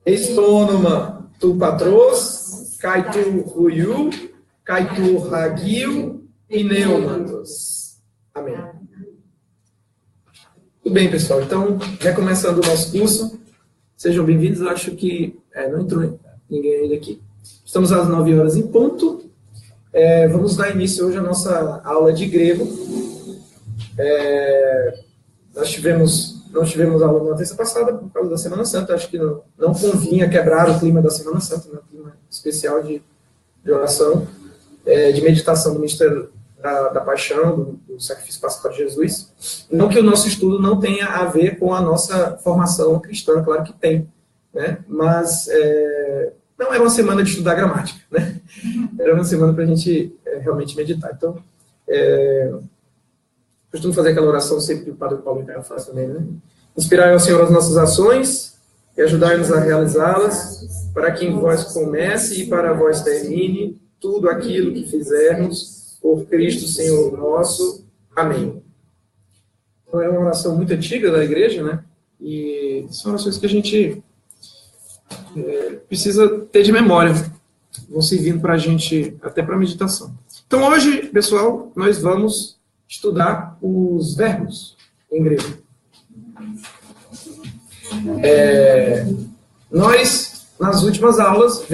Estônoma, tu patros, caitu ruiu, caitu raguio e neumatos. Amém. Tudo bem, pessoal. Então, recomeçando o nosso curso, sejam bem-vindos. Eu acho que não entrou ninguém ainda aqui. Estamos às 9 horas em ponto. Vamos dar início hoje à nossa aula de grego. Não tivemos aula na terça passada por causa da Semana Santa. Acho que não convinha quebrar o clima da Semana Santa, né? O clima especial de oração, de meditação do mistério da paixão, do sacrifício pascal de Jesus. Não que o nosso estudo não tenha a ver com a nossa formação cristã, claro que tem, né? Mas não era uma semana de estudar gramática, né? Era uma semana para a gente realmente meditar. Então, costumo fazer aquela oração sempre que o Padre Paulo Caio faz também, né? Inspirai ao Senhor as nossas ações e ajudai-nos a realizá-las, para que em vós comece e para vós termine tudo aquilo que fizermos, por Cristo Senhor nosso. Amém. Então, é uma oração muito antiga da igreja, né? E são orações que a gente precisa ter de memória. Vão servindo para a gente até para meditação. Então, hoje, pessoal, nós vamos estudar os verbos em grego. Nós, nas últimas aulas,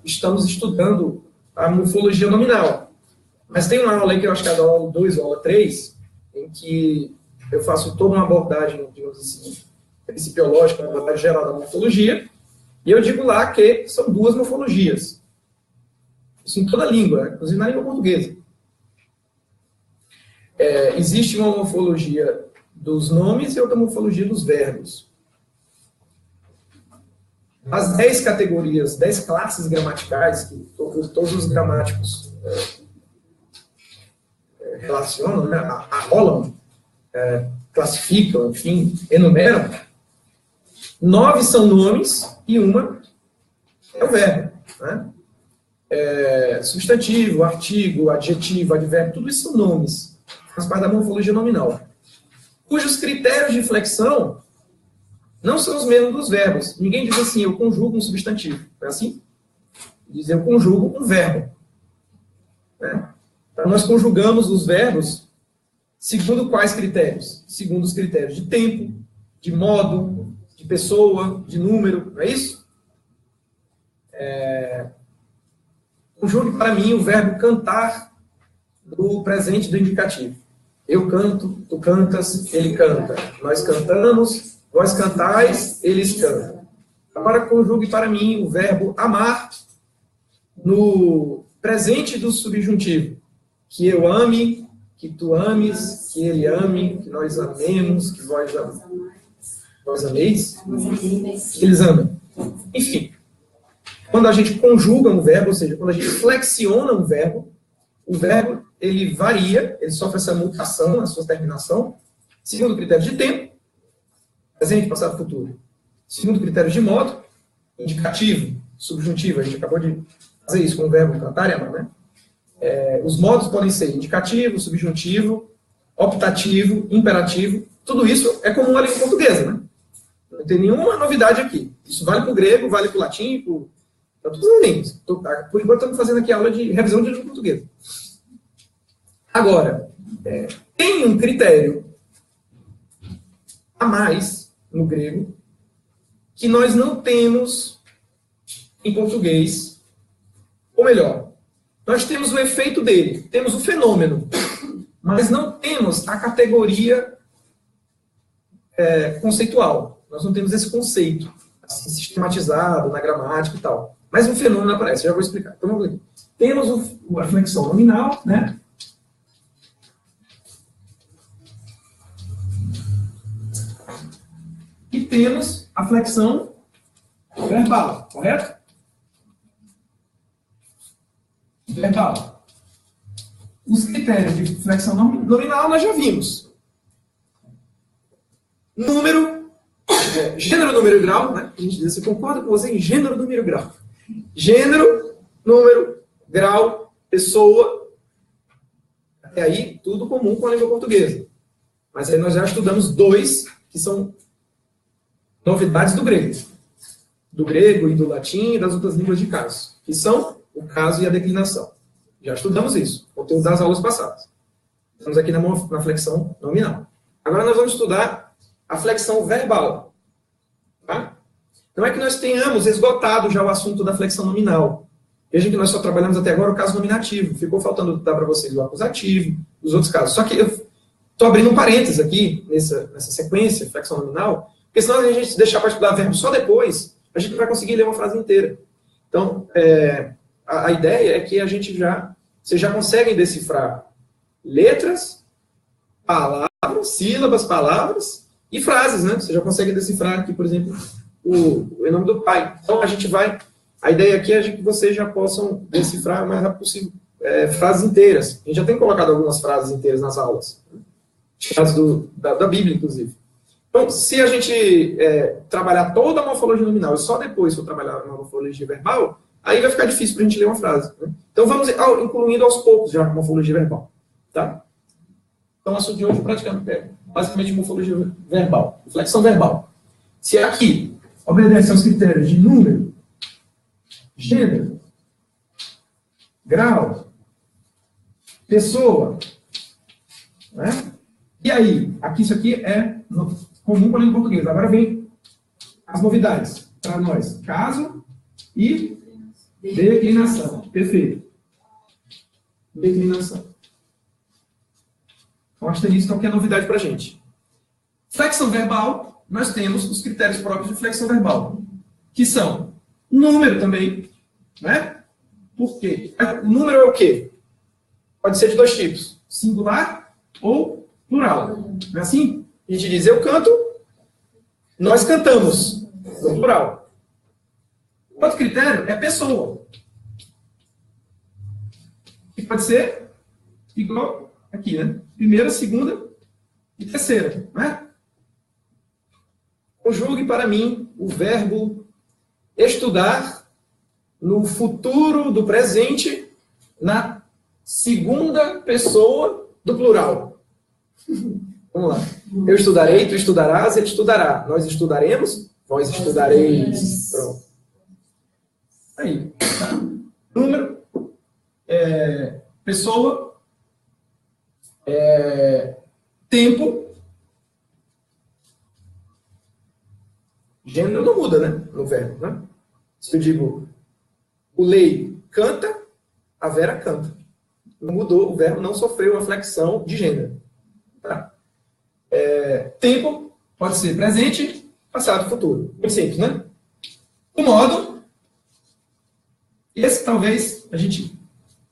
estamos estudando a morfologia nominal. Mas tem uma aula aí que eu acho que é a aula 2 ou aula 3, em que eu faço toda uma abordagem, digamos assim, principiológica, uma abordagem geral da morfologia, e eu digo lá que são duas morfologias. Isso em toda a língua, né? Inclusive na língua portuguesa. Existe uma morfologia dos nomes e outra morfologia dos verbos. As 10 categorias, 10 classes gramaticais que todos os gramáticos relacionam, né, arrolam, classificam, enfim, enumeram, 9 são nomes e uma é o verbo, né? Substantivo, artigo, adjetivo, advérbio, tudo isso são nomes. Faz parte da morfologia nominal. Cujos critérios de flexão não são os mesmos dos verbos. Ninguém diz assim, eu conjugo um substantivo. Não é assim? Diz, eu conjugo um verbo. Né? Então, nós conjugamos os verbos segundo quais critérios? Segundo os critérios de tempo, de modo, de pessoa, de número. Não é isso? Conjugue para mim o verbo cantar do presente do indicativo. Eu canto, tu cantas, ele canta. Nós cantamos, vós cantais, eles cantam. Agora conjugue para mim o verbo amar no presente do subjuntivo. Que eu ame, que tu ames, que ele ame, que nós amemos, que vós ameis, que eles amem. Enfim, quando a gente conjuga um verbo, ou seja, quando a gente flexiona um verbo, o verbo ele varia, ele sofre essa mutação na sua terminação, segundo o critério de tempo, presente, passado, futuro. Segundo o critério de modo, indicativo, subjuntivo, a gente acabou de fazer isso com o verbo cantar e amar, né? Os modos podem ser indicativo, subjuntivo, optativo, imperativo, tudo isso é comum à língua portuguesa, né? Não tem nenhuma novidade aqui. Isso vale para o grego, vale para o latim, para todas as línguas. Por enquanto estamos fazendo aqui aula de revisão de língua portuguesa. Agora, tem um critério a mais no grego que nós não temos em português, ou melhor, nós temos o efeito dele, temos o fenômeno, mas não temos a categoria conceitual. Nós não temos esse conceito assim, sistematizado na gramática e tal. Mas um fenômeno aparece, já vou explicar. Então, vamos ver. Temos a flexão nominal, né? E temos a flexão verbal, correto? Verbal. Os critérios de flexão nominal nós já vimos. Número, gênero, número e grau, né? A gente diz, você concorda com você em gênero, número e grau. Gênero, número, grau, pessoa. Até aí, tudo comum com a língua portuguesa. Mas aí nós já estudamos 2, que são novidades do grego. do grego e do latim e das outras línguas de caso, que são o caso e a declinação. Já estudamos isso, conteúdo das aulas passadas. Estamos aqui na flexão nominal. Agora nós vamos estudar a flexão verbal. Tá? Não é que nós tenhamos esgotado já o assunto da flexão nominal. Veja que nós só trabalhamos até agora o caso nominativo. Ficou faltando dar para vocês o acusativo, os outros casos. Só que eu estou abrindo um parênteses aqui, nessa sequência, flexão nominal, porque senão a gente deixar para estudar verbo só depois, a gente não vai conseguir ler uma frase inteira. Então, a ideia é que vocês já conseguem decifrar letras, palavras, sílabas, palavras e frases, né? Você já consegue decifrar aqui, por exemplo, o nome do pai. Então, a ideia aqui é que vocês já possam decifrar o mais rápido possível frases inteiras. A gente já tem colocado algumas frases inteiras nas aulas. Frases da Bíblia, inclusive. Então, se a gente trabalhar toda a morfologia nominal e só depois for trabalhar a morfologia verbal, aí vai ficar difícil para a gente ler uma frase. Né? Então, vamos incluindo aos poucos já a morfologia verbal. Tá? Então, o assunto de hoje basicamente morfologia verbal, flexão verbal. Se aqui obedece aos critérios de número, gênero, grau, pessoa, né? E aí, isso aqui é comum para o português. Agora vem as novidades para nós. Caso e declinação. Perfeito. Declinação. Então, asterisco é o que é novidade para a gente. Flexão verbal, nós temos os critérios próprios de flexão verbal, que são número também, né? Por quê? O número é o quê? Pode ser de dois tipos, singular ou plural. Não é assim? A gente diz, eu canto, nós cantamos, no plural. O outro critério é pessoa. Que pode ser igual aqui, né? Primeira, segunda e terceira, né? Conjugue para mim o verbo estudar no futuro do presente na segunda pessoa do plural. Vamos lá. Eu estudarei, tu estudarás, ele estudará. Nós estudaremos, vós estudareis. Pronto. Aí. Tá? Número, pessoa, tempo. Gênero não muda, né? No verbo, né? Se eu digo, o Lei canta, a Vera canta. Não mudou, o verbo não sofreu uma flexão de gênero. Tá? Tempo pode ser presente, passado, futuro. Muito simples, né? O modo, esse talvez a gente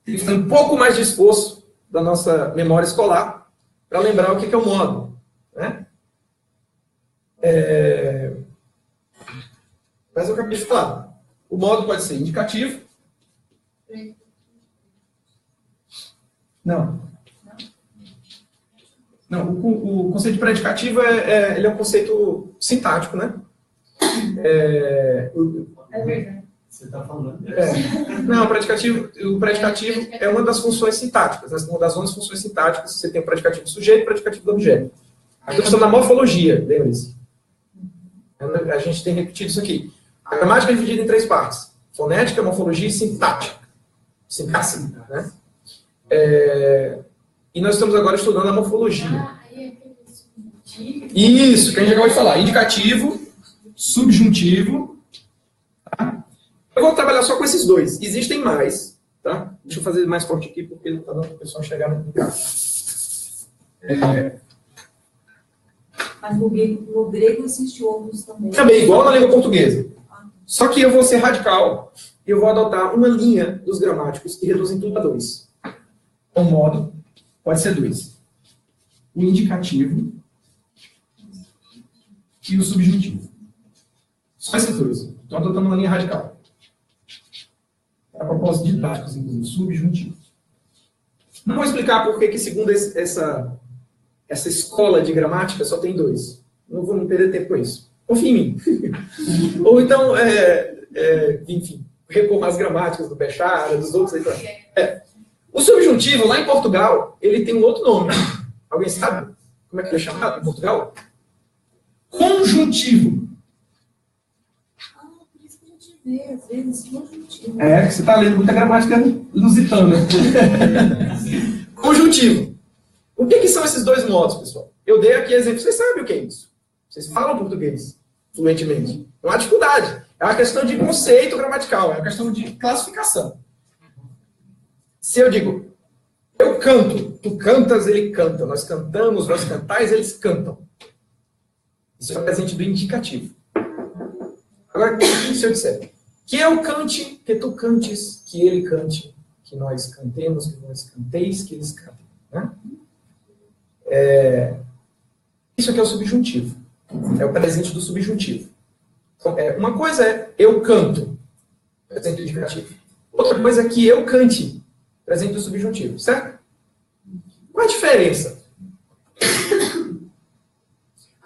tenha que fazer um pouco mais de esforço da nossa memória escolar para lembrar o que é o modo. Né? Mas eu acabei de falar. O modo pode ser indicativo. Não. Não, o conceito de predicativo ele é um conceito sintático, né? É verdade. Você está falando. Não, o predicativo é uma das funções sintáticas. Uma das 11 funções sintáticas, você tem o predicativo do sujeito e o predicativo do objeto. A questão da morfologia, lembre-se. A gente tem repetido isso aqui. A gramática é dividida em 3 partes. Fonética, morfologia e sintática. Sintaxe, né? E nós estamos agora estudando a morfologia. Isso, que a gente acabou de falar. Indicativo, subjuntivo. Tá? Eu vou trabalhar só com esses dois. Existem mais. Tá? Deixa eu fazer mais forte aqui, porque não está dando para o pessoal chegar no carro. Mas no grego existem outros também. Também, igual na língua portuguesa. Só que eu vou ser radical e eu vou adotar uma linha dos gramáticos que reduzem tudo a 2. O modo pode ser 2. O indicativo e o subjuntivo. Só esses dois. Estou adotando uma linha radical. A propósito didáticos, inclusive, subjuntivo. Não vou explicar por que segundo essa escola de gramática só tem 2. Não vou me perder tempo com isso. Confie em mim. Ou então, enfim, recorra às gramáticas do Bechara, dos outros. O subjuntivo, lá em Portugal, ele tem um outro nome. Alguém sabe como é que ele é chamado em Portugal? Conjuntivo. gente vê, às vezes, conjuntivo. É, que você está lendo muita gramática lusitana. Conjuntivo. O que são esses dois modos, pessoal? Eu dei aqui exemplo, vocês sabem o que é isso. Vocês falam português fluentemente. Não há dificuldade. É uma questão de conceito gramatical, é uma questão de classificação. Se eu digo, eu canto, tu cantas, ele canta, nós cantamos, nós cantais, eles cantam. Isso é o presente do indicativo. Agora, se eu disser que eu cante, que tu cantes, que ele cante, que nós cantemos, que nós canteis, que eles cantem. Né? Isso aqui é o subjuntivo. É o presente do subjuntivo. Então, uma coisa é eu canto, presente do indicativo. Outra coisa é que eu cante, presente do subjuntivo. Certo? Qual a diferença?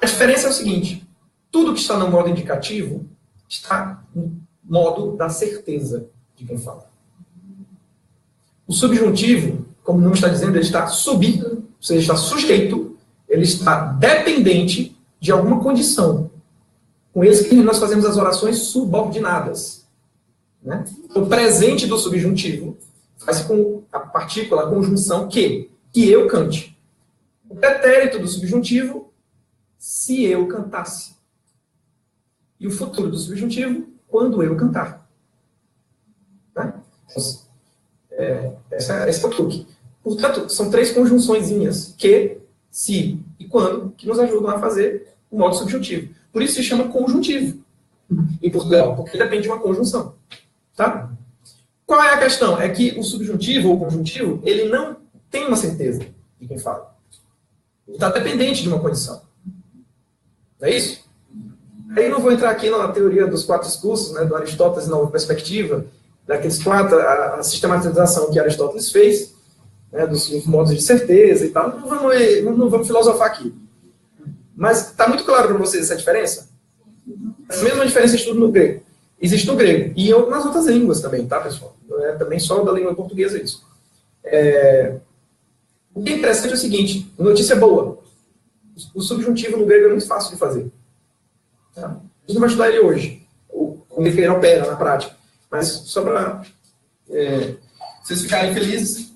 A diferença é o seguinte. Tudo que está no modo indicativo está no modo da certeza de quem fala. O subjuntivo, como o nome está dizendo, ele está subido, ou seja, está sujeito, ele está dependente de alguma condição. Com esse que nós fazemos as orações subordinadas. Né? O presente do subjuntivo faz com a partícula, a conjunção que eu cante. O pretérito do subjuntivo, se eu cantasse. E o futuro do subjuntivo, quando eu cantar. Né? Esse é o truque. Portanto, são três conjunçõezinhas, que, se e quando, que nos ajudam a fazer o modo subjuntivo. Por isso se chama conjuntivo em Portugal, porque depende de uma conjunção. Tá? Qual é a questão? É que o subjuntivo ou conjuntivo, ele não tem uma certeza de quem fala. Ele está dependente de uma condição. Não é isso? Aí não vou entrar aqui na teoria dos 4 discursos, né, do Aristóteles Nova Perspectiva, daqueles 4, a sistematização que Aristóteles fez, né, dos modos de certeza e tal. Não vamos filosofar aqui. Mas está muito claro para vocês essa diferença? A mesma diferença existe no grego. Existe no grego. E nas outras línguas também, tá, pessoal? Não é também só da língua portuguesa isso. O que é interessante é o seguinte, notícia boa. O subjuntivo no grego é muito fácil de fazer. Tá? A gente não vai estudar ele hoje, como ele opera na prática. Mas só para vocês ficarem felizes,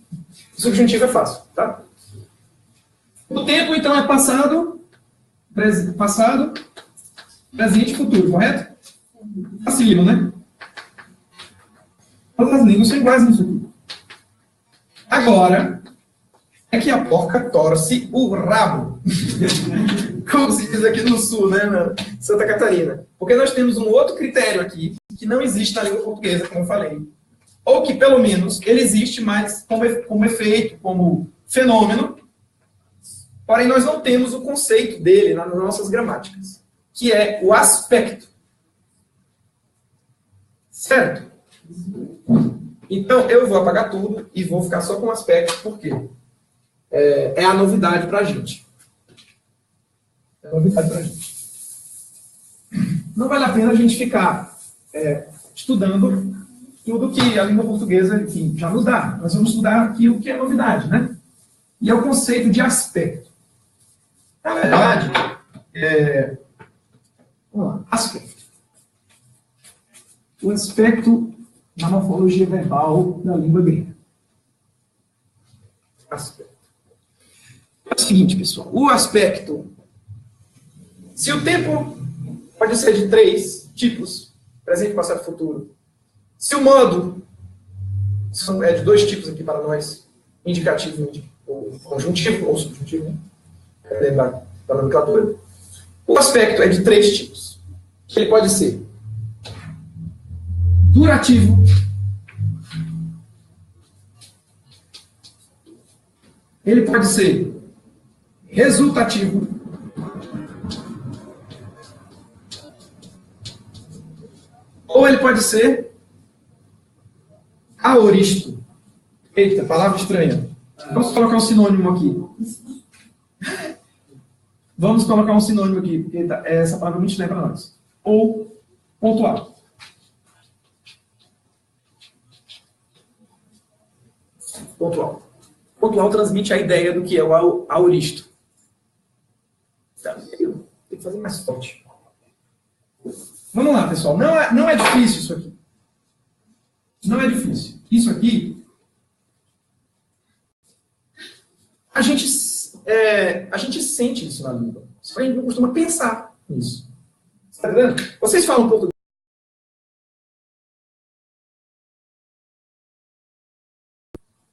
o subjuntivo é fácil. Tá? O tempo, então, é passado, presente e futuro, correto? Facílimo, né? Todas as línguas são iguais nisso aqui. Agora, é que a porca torce o rabo. Como se diz aqui no sul, né, na Santa Catarina. Porque nós temos um outro critério aqui, que não existe na língua portuguesa, como eu falei. Ou que, pelo menos, ele existe mais como efeito, como fenômeno. Porém, nós não temos o conceito dele nas nossas gramáticas, que é o aspecto. Certo? Então, eu vou apagar tudo e vou ficar só com o aspecto, porque é a novidade para a gente. É a novidade para a gente. Não vale a pena a gente ficar estudando tudo que a língua portuguesa, enfim, já nos dá. Nós vamos estudar aqui o que é novidade, né? E é o conceito de aspecto. Na verdade, vamos lá, aspecto. O aspecto na morfologia verbal da língua grega. Aspecto. É o seguinte, pessoal. O aspecto, se o tempo pode ser de 3 tipos, presente, passado e futuro. Se o modo é de 2 tipos aqui para nós, indicativo, ou conjuntivo, ou subjuntivo, né? Lembrar da nomenclatura. O aspecto é de 3 tipos. Ele pode ser durativo, ele pode ser resultativo, ou ele pode ser aoristo. Eita, palavra estranha. Vamos colocar um sinônimo aqui. Vamos colocar um sinônimo aqui, porque essa palavra é muito estranha para nós. Ou pontual. Pontual. Pontual transmite a ideia do que é o aoristo. Tem que fazer mais forte. Vamos lá, pessoal. Não é difícil isso aqui. Não é difícil. Isso aqui, a gente sente isso na língua. A gente não costuma pensar nisso. Está entendendo? Vocês falam português.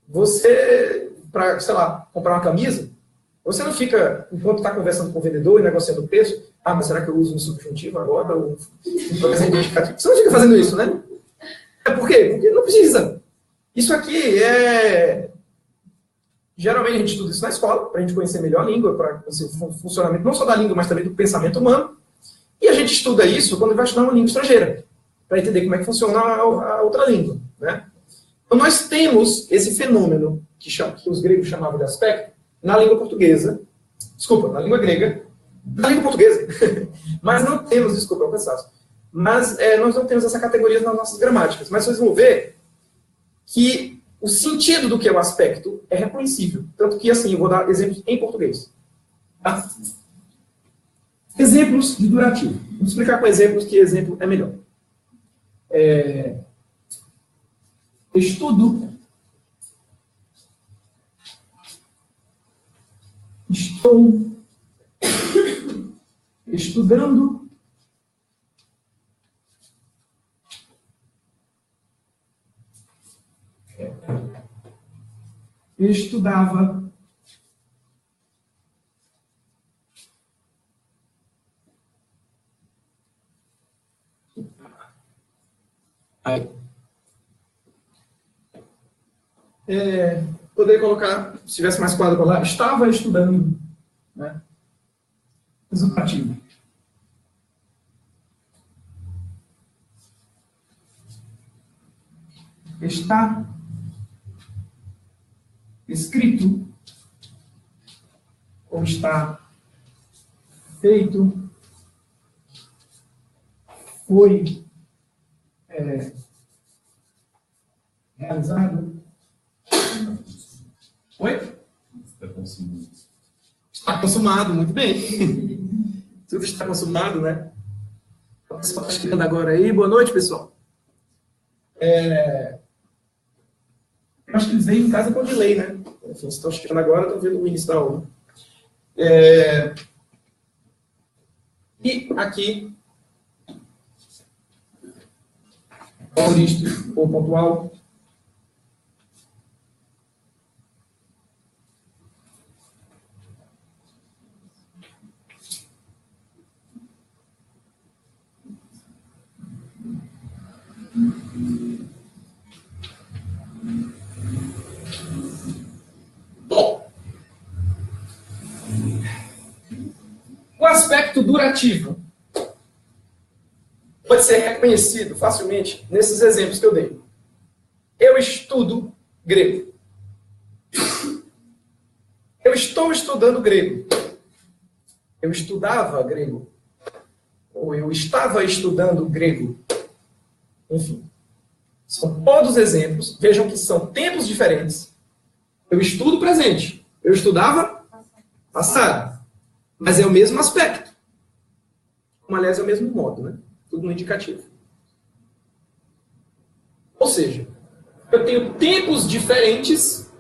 Você, para, sei lá, comprar uma camisa, você não fica, enquanto está conversando com o vendedor e negociando o preço, mas será que eu uso um subjuntivo agora? Ou um presente indicativo? Você não fica fazendo isso, né? Por quê? Porque não precisa. Isso aqui é... Geralmente a gente estuda isso na escola, para a gente conhecer melhor a língua, para conhecer o funcionamento não só da língua, mas também do pensamento humano. E a gente estuda isso quando vai estudar uma língua estrangeira, para entender como é que funciona a outra língua, né? Então nós temos esse fenômeno que os gregos chamavam de aspecto na língua portuguesa, desculpa, na língua grega, na língua portuguesa, mas não temos, desculpa, é um cansaço, mas nós não temos essa categoria nas nossas gramáticas, mas vocês vão ver que o sentido do que é o aspecto é reconhecível, tanto que assim, eu vou dar exemplos em português. Tá? Exemplos de durativo. Vamos explicar com exemplos que exemplo é melhor. Estudo. Estou estudando. Estudava. Aí. Poderia colocar, se tivesse mais quadro para lá, estava estudando, né? Resultativo. Está escrito ou está feito, foi realizado. Oi? Está consumado. Está consumado, muito bem. Tudo está consumado, né? O pessoal está chegando agora aí. Boa noite, pessoal. Eu acho que eles veem em casa com delay, né? Enfim, estão chegando agora, estão vendo o início da aula. E aqui, aurístico ou pontual. Bom, o aspecto durativo pode ser reconhecido facilmente nesses exemplos que eu dei. Eu estudo grego. Eu estou estudando grego. Eu estudava grego. Ou eu estava estudando grego. Enfim, são todos exemplos. Vejam que são tempos diferentes. Eu estudo presente. Eu estudava passado. Mas é o mesmo aspecto. Como, aliás, é o mesmo modo, né? Tudo no indicativo. Ou seja, eu tenho tempos diferentes.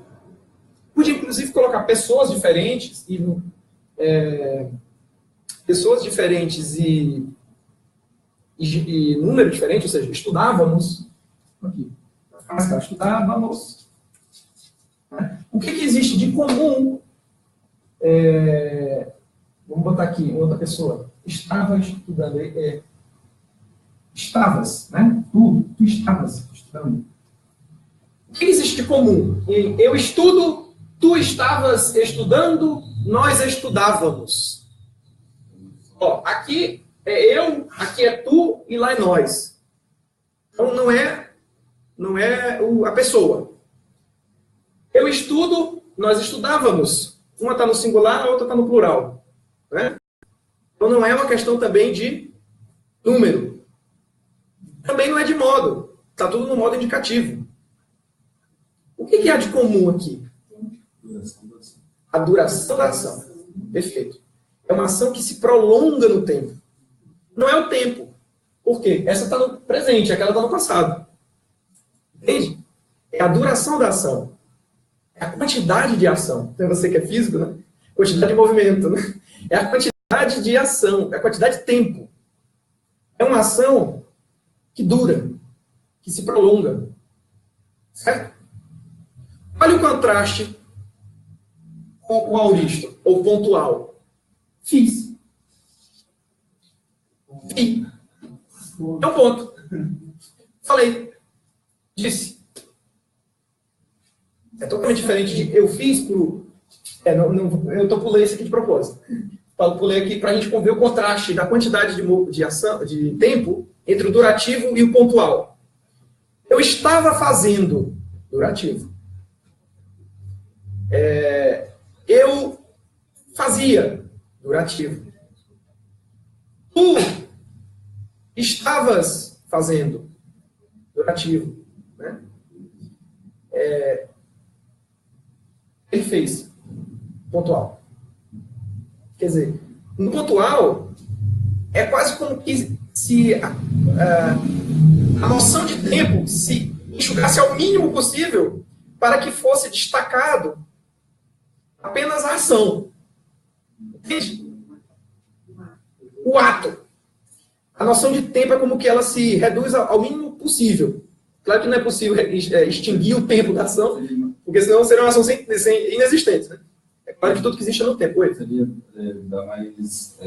Podia, inclusive, colocar pessoas diferentes e número diferente, ou seja, estudávamos. Aqui. Estudávamos. O que existe de comum? Vamos botar aqui, outra pessoa. Estava estudando. Estavas, né? Tu estavas estudando. O que existe de comum? Eu estudo, tu estavas estudando, nós estudávamos. Ó, aqui é eu, aqui é tu e lá é nós. Então não é a pessoa. Eu estudo, nós estudávamos. Uma está no singular, a outra está no plural. Né? Então não é uma questão também de número. Também não é de modo. Está tudo no modo indicativo. O que há de comum aqui? A duração da ação. Perfeito. É uma ação que se prolonga no tempo. Não é o tempo. Por quê? Essa está no presente, aquela está no passado. Entende? É a duração da ação. É a quantidade de ação. Então, você que é físico, né? Quantidade de movimento, né? É a quantidade de ação, é a quantidade de tempo. É uma ação que dura, que se prolonga. Certo? Olha o contraste com o auristo, ou pontual. Fiz. Fi. É um ponto. Falei. Disse. É totalmente diferente de eu fiz pro... eu pulei isso aqui de propósito. Pulei aqui para a gente ver o contraste da quantidade de ação, de tempo entre o durativo e o pontual. Eu estava fazendo durativo. Eu fazia durativo. Tu estavas fazendo durativo. Né? Ele fez pontual. Quer dizer, no pontual, é quase como que se a noção de tempo se enxugasse ao mínimo possível para que fosse destacado apenas a ação. Entende? O ato. A noção de tempo é como que ela se reduz ao mínimo possível. Claro que não é possível extinguir o tempo da ação, porque senão seria uma ação inexistente. Né? É claro que tudo que existe é no tempo. Oi? Seria dar mais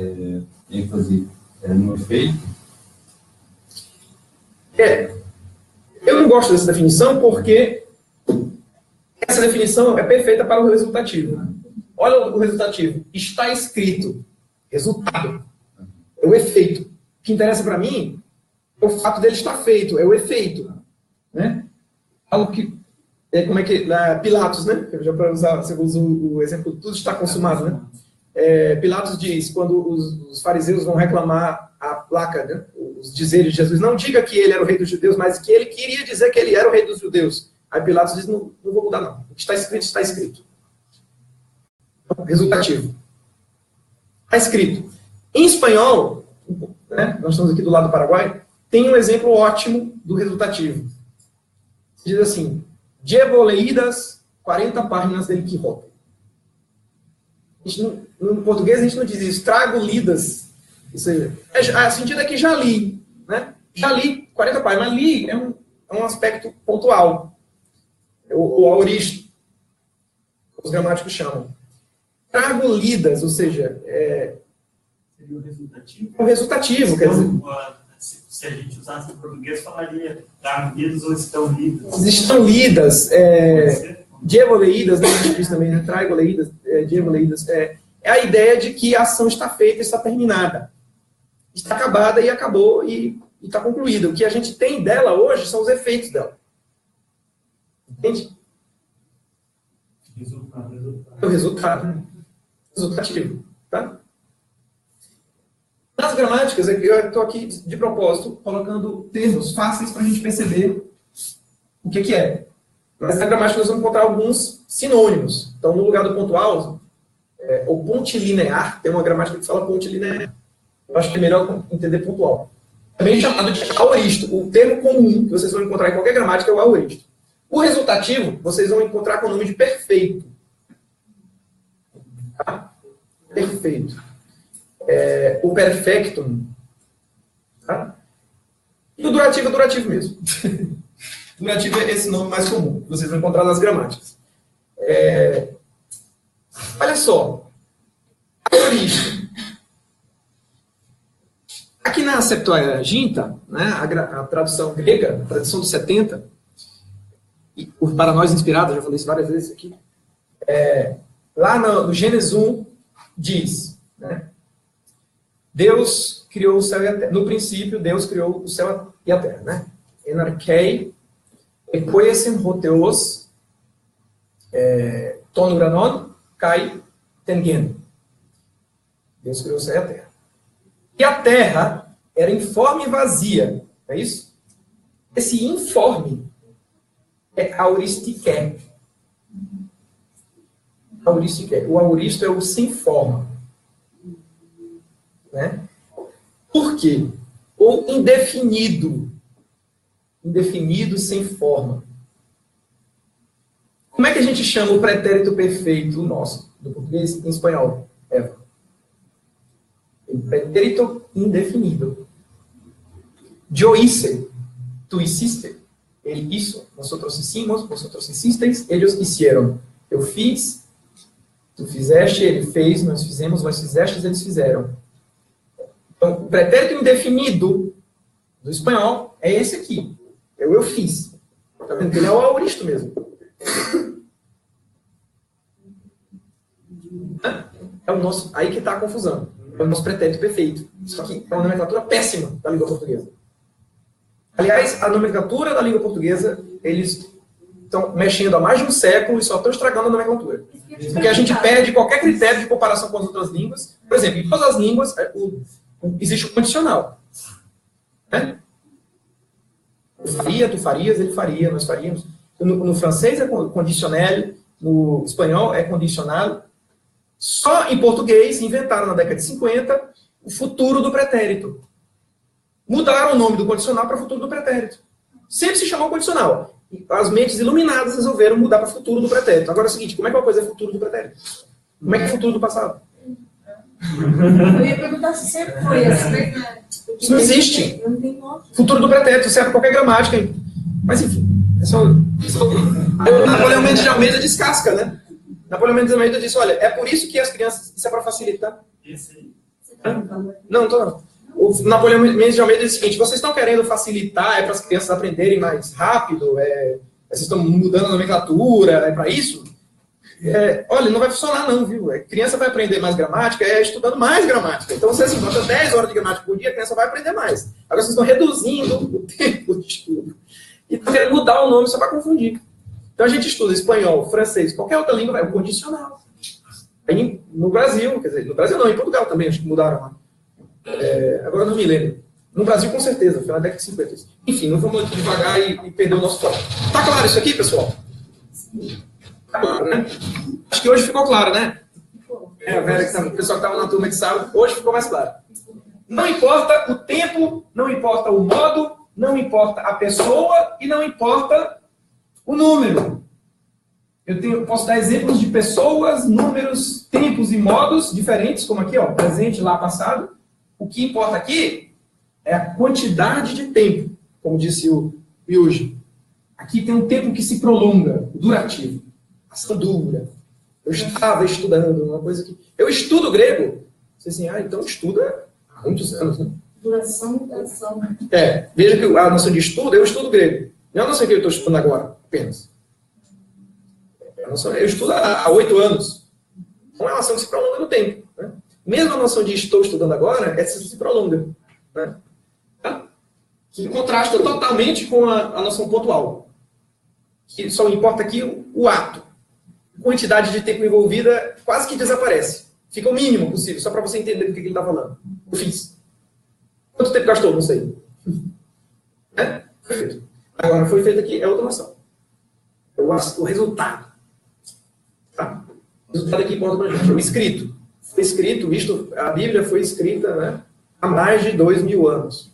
ênfase no efeito? Eu não gosto dessa definição porque essa definição é perfeita para o resultativo. Olha o resultativo. Está escrito. Resultado. É o efeito. O que interessa para mim é o fato dele estar feito. É o efeito. Né? Algo que... como é que... Pilatos, né? Já para usar... Você usa o exemplo, tudo está consumado, né? Pilatos diz, quando os fariseus vão reclamar a placa, né? Os dizeres de Jesus, não diga que ele era o rei dos judeus, mas que ele queria dizer que ele era o rei dos judeus. Aí Pilatos diz, não vou mudar não. O que está escrito, está escrito. Resultativo. Está escrito. Em espanhol, né? Nós estamos aqui do lado do Paraguai, tem um exemplo ótimo do resultativo. Diz assim, llevo leídas 40 páginas del Quijote. No português a gente não diz isso, trago lidas. Ou seja, a sentido é que já li. Né? Já li 40 páginas, mas li é um aspecto pontual. O auristo, os gramáticos chamam. Trago lidas, ou seja... Seria o resultativo? O resultativo, quer dizer... Se a gente usasse no português, falaria trago lidas ou estão lidas. Estão lidas, llevo leídas, né? Diz também, né? Trago leídas, llevo leídas. É a ideia de que a ação está feita, está terminada. Está acabada e acabou e está concluída. O que a gente tem dela hoje são os efeitos dela. Entende? É o resultado. Resultativo. Tá? Nas gramáticas, eu estou aqui de propósito colocando termos fáceis para a gente perceber o que é. Mas na gramática nós vamos encontrar alguns sinônimos. Então, no lugar do pontual, o pontilinear, tem uma gramática que fala pontilinear. Eu acho que é melhor entender pontual. Também chamado de aoristo. O termo comum que vocês vão encontrar em qualquer gramática é o aoristo. O resultativo, vocês vão encontrar com o nome de perfeito. Tá? Perfeito. O perfectum. Tá? E o durativo é durativo mesmo. Durativo é esse nome mais comum, que vocês vão encontrar nas gramáticas. Olha só. Aoristo. Aqui na Septuaginta, né, a tradução grega, a tradução dos 70, para nós inspirada, já falei isso várias vezes aqui, lá no Gênesis 1, diz, né, Deus criou o céu e a terra. No princípio, Deus criou o céu e a terra. Né? Enarchei, equesem hoteos, ton uranon, kai tengen. Deus criou o céu e a terra. E a terra era informe e vazia. Não é isso? Esse informe é auristiqué. Auristiqué. O auristo é o sem forma. Né? Por quê? O ou indefinido. Indefinido sem forma. Como é que a gente chama o pretérito perfeito nosso, do português em espanhol? Eva. O pretérito indefinido. Yo hice, tú hiciste. Ele hizo, nosotros hicimos, vosotros hicisteis, ellos hicieron. Eu fiz, tu fizeste, ele fez, nós fizemos, vós fizestes, eles fizeram. Então, o pretérito indefinido do espanhol é esse aqui. Eu fiz. Tá vendo que ele é o auristo mesmo. É o nosso, aí que está a confusão. É o nosso pretérito perfeito. Isso aqui é uma nomenclatura péssima da língua portuguesa. Aliás, a nomenclatura da língua portuguesa, eles estão mexendo há mais de um século e só estão estragando a nomenclatura. Porque a gente perde qualquer critério de comparação com as outras línguas. Por exemplo, em todas as línguas existe o condicional. Né? Eu faria, tu farias, ele faria, nós faríamos. No francês é conditionnel, no espanhol é condicional. Só em português inventaram na década de 50 o futuro do pretérito. Mudaram o nome do condicional para futuro do pretérito. Sempre se chamou condicional. As mentes iluminadas resolveram mudar para futuro do pretérito. Agora é o seguinte, como é que uma coisa é futuro do pretérito? Como é que é futuro do passado? Eu ia perguntar se sempre foi assim. Isso não existe. Não tem nome. Futuro do pretérito serve para qualquer gramática. Mas enfim, Napoleão Mendes de Almeida descasca, né? Napoleão Mendes de Almeida disse, olha, é por isso que as crianças... Isso é para facilitar. Esse aí. Não, não tô não. O Napoleão Mendes de Almeida disse o seguinte, vocês estão querendo facilitar, é para as crianças aprenderem mais rápido, vocês estão mudando a nomenclatura, é para isso? Olha, não vai funcionar não, viu? A criança vai aprender mais gramática, estudando mais gramática. Então, você assim, bota 10 horas de gramática por dia, a criança vai aprender mais. Agora vocês estão reduzindo o tempo de estudo. E estão querendo mudar o nome só para confundir. Então, a gente estuda espanhol, francês, qualquer outra língua, é o condicional. Aí, no Brasil, quer dizer, no Brasil não, em Portugal também, acho que mudaram lá. Agora não me lembro. No Brasil, com certeza, foi na década de 50. Enfim, não vamos aqui devagar e perder o nosso foco. Tá claro isso aqui, pessoal? Tá claro, né? Acho que hoje ficou claro, né? A Vera, o pessoal que estava na turma de sábado, hoje ficou mais claro. Não importa o tempo, não importa o modo, não importa a pessoa e não importa o número. Eu posso dar exemplos de pessoas, números, tempos e modos diferentes, como aqui, ó, presente, lá, passado. O que importa aqui é a quantidade de tempo, como disse o Yuji. Aqui tem um tempo que se prolonga, durativo. Ação dura. Eu estava estudando uma coisa que... Eu estudo grego. Você assim, então estuda há muitos anos, né? Duração e ação. Veja que a noção de estudo, eu estudo grego. Não é a noção que eu estou estudando agora, apenas. Eu estudo há 8 anos. Não é uma noção que se prolonga no tempo. Né? Mesmo a noção de estou estudando agora, essa se prolonga. Né? Que contrasta totalmente com a noção pontual. Que só importa aqui o ato. A quantidade de tempo envolvida quase que desaparece. Fica o mínimo possível, só para você entender do que ele está falando. Eu fiz. Quanto tempo gastou? Não sei. Foi feito. Agora, foi feito aqui, é outra noção. O resultado. Tá? O resultado aqui importa para a gente. O escrito. Foi escrito, a Bíblia foi escrita, né, há mais de 2000 anos.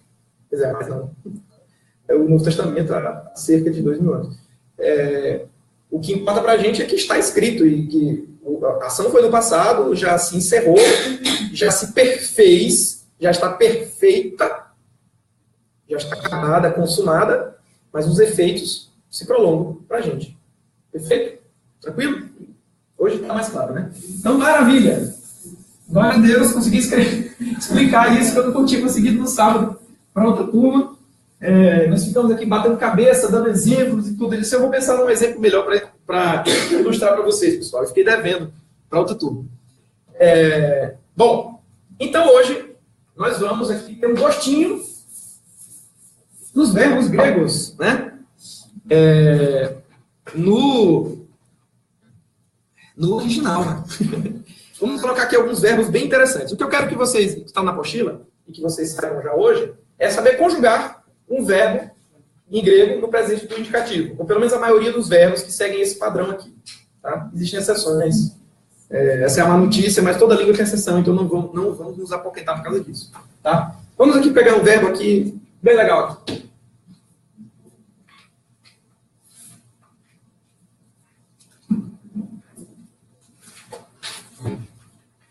Quer dizer, mas não. O Novo Testamento há cerca de 2000 anos. O que importa para a gente é que está escrito e que a ação foi no passado, já se encerrou, já se perfez, já está perfeita, já está acabada, consumada, mas os efeitos se prolongam para a gente. Perfeito? Tranquilo? Hoje está mais claro, né? Então, maravilha! Glória a Deus, consegui explicar isso que eu não tinha conseguido no sábado para outra turma. Nós ficamos aqui batendo cabeça, dando exemplos e tudo isso. Eu vou pensar num exemplo melhor para ilustrar para vocês, pessoal. Eu fiquei devendo para outra turma. Bom, então hoje nós vamos aqui ter um gostinho dos verbos gregos, né? No original, né? Vamos colocar aqui alguns verbos bem interessantes. O que eu quero que vocês, que estão na apostila, e que vocês saibam já hoje, é saber conjugar um verbo em grego no presente do indicativo. Ou pelo menos a maioria dos verbos que seguem esse padrão aqui. Tá? Existem exceções. Essa é uma notícia, mas toda língua tem exceção, então não vamos nos apoquentar por causa disso. Tá? Vamos aqui pegar um verbo aqui, bem legal.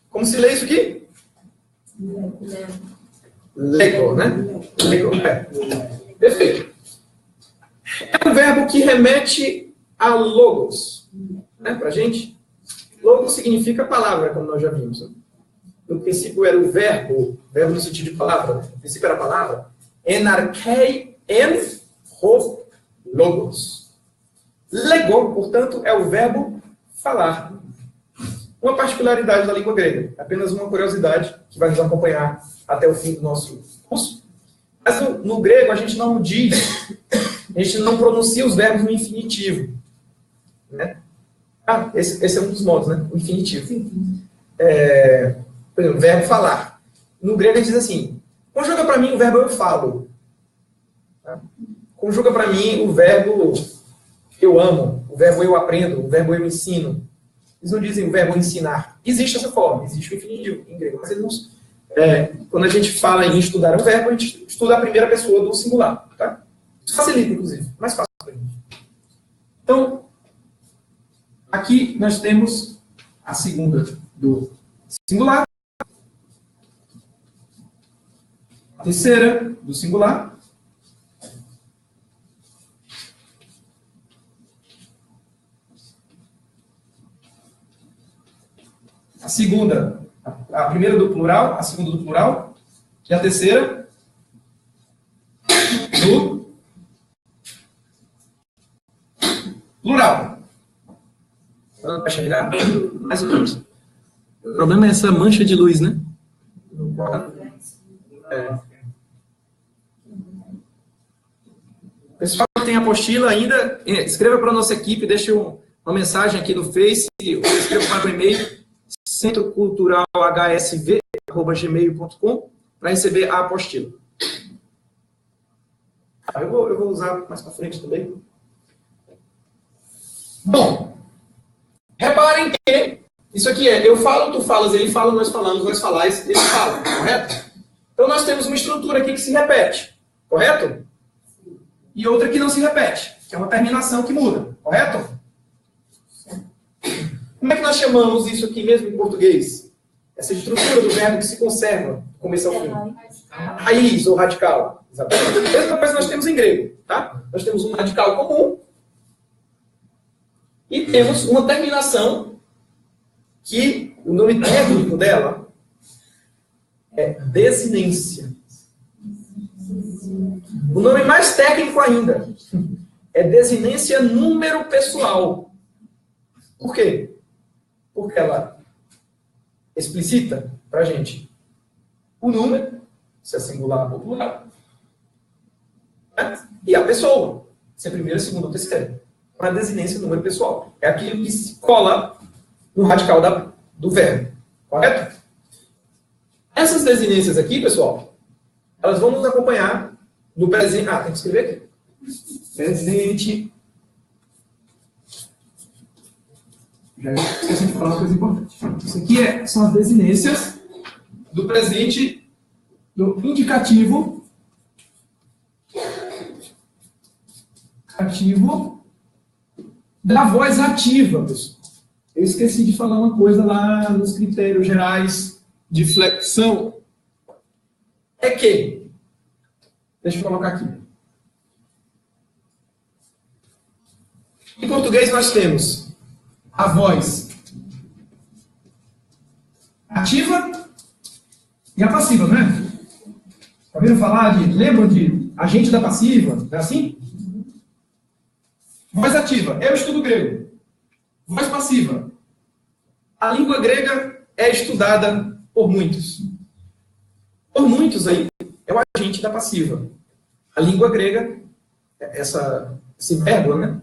Como se lê isso aqui? Lego, né? Lego, Perfeito. É um verbo que remete a logos, né, pra gente. Logos significa palavra, como nós já vimos. No princípio era o verbo no sentido de palavra. No princípio era a palavra. Enarchei en ho logos. Lego, portanto, é o verbo falar. Uma particularidade da língua grega, apenas uma curiosidade que vai nos acompanhar até o fim do nosso curso. Mas no grego a gente não diz, a gente não pronuncia os verbos no infinitivo. Né? Esse é um dos modos, né? O infinitivo. Por exemplo, o verbo falar. No grego a gente diz assim, conjuga para mim o verbo eu falo. Tá? Conjuga para mim o verbo eu amo, o verbo eu aprendo, o verbo eu ensino. Eles não dizem o verbo ensinar. Existe essa forma, existe o infinitivo em grego. Mas eles não, quando a gente fala em estudar um verbo, a gente estuda a primeira pessoa do singular. Tá? Isso facilita, inclusive. Mais fácil para a gente. Então, aqui nós temos a segunda do singular. A terceira do singular. A segunda, a primeira do plural, a segunda do plural, e a terceira do plural. Vai chegar mais ou menos. O problema é essa mancha de luz, né? Pessoal que tem apostila ainda, escreva para a nossa equipe, deixe uma mensagem aqui no Face, ou escreva para o e-mail centroculturalhsv@gmail.com para receber a apostila. Eu vou usar mais para frente também. Bom, reparem que isso aqui eu falo, tu falas, ele fala, nós falamos, nós falais, ele fala, correto? Então nós temos uma estrutura aqui que se repete, correto? E outra que não se repete, que é uma terminação que muda, correto? Como é que nós chamamos isso aqui mesmo em português? Essa estrutura do verbo que se conserva, do começo ao fim. Raiz ou radical. Exatamente. A mesma coisa nós temos em grego. Tá? Nós temos um radical comum e temos uma terminação que o nome técnico dela é desinência. O nome mais técnico ainda é desinência número pessoal. Por quê? Porque ela explicita para a gente o número, se é singular ou plural, né? E a pessoa, se é primeira, segunda ou terceira. Uma desinência número pessoal. É aquilo que se cola no radical do verbo. Correto? Essas desinências aqui, pessoal, elas vão nos acompanhar no presente. Tem que escrever aqui. Presente. Já esqueci de falar uma coisa importante. Isso aqui são as desinências do presente, do indicativo, da voz ativa, pessoal. Eu esqueci de falar uma coisa lá nos critérios gerais de flexão. É que, deixa eu colocar aqui. Em português nós temos a voz ativa e a passiva, não é? Ouviram falar lembram de agente da passiva? Não é assim? Voz ativa, eu estudo grego. Voz passiva. A língua grega é estudada por muitos. Por muitos aí, é o agente da passiva. A língua grega, esse verbo, né?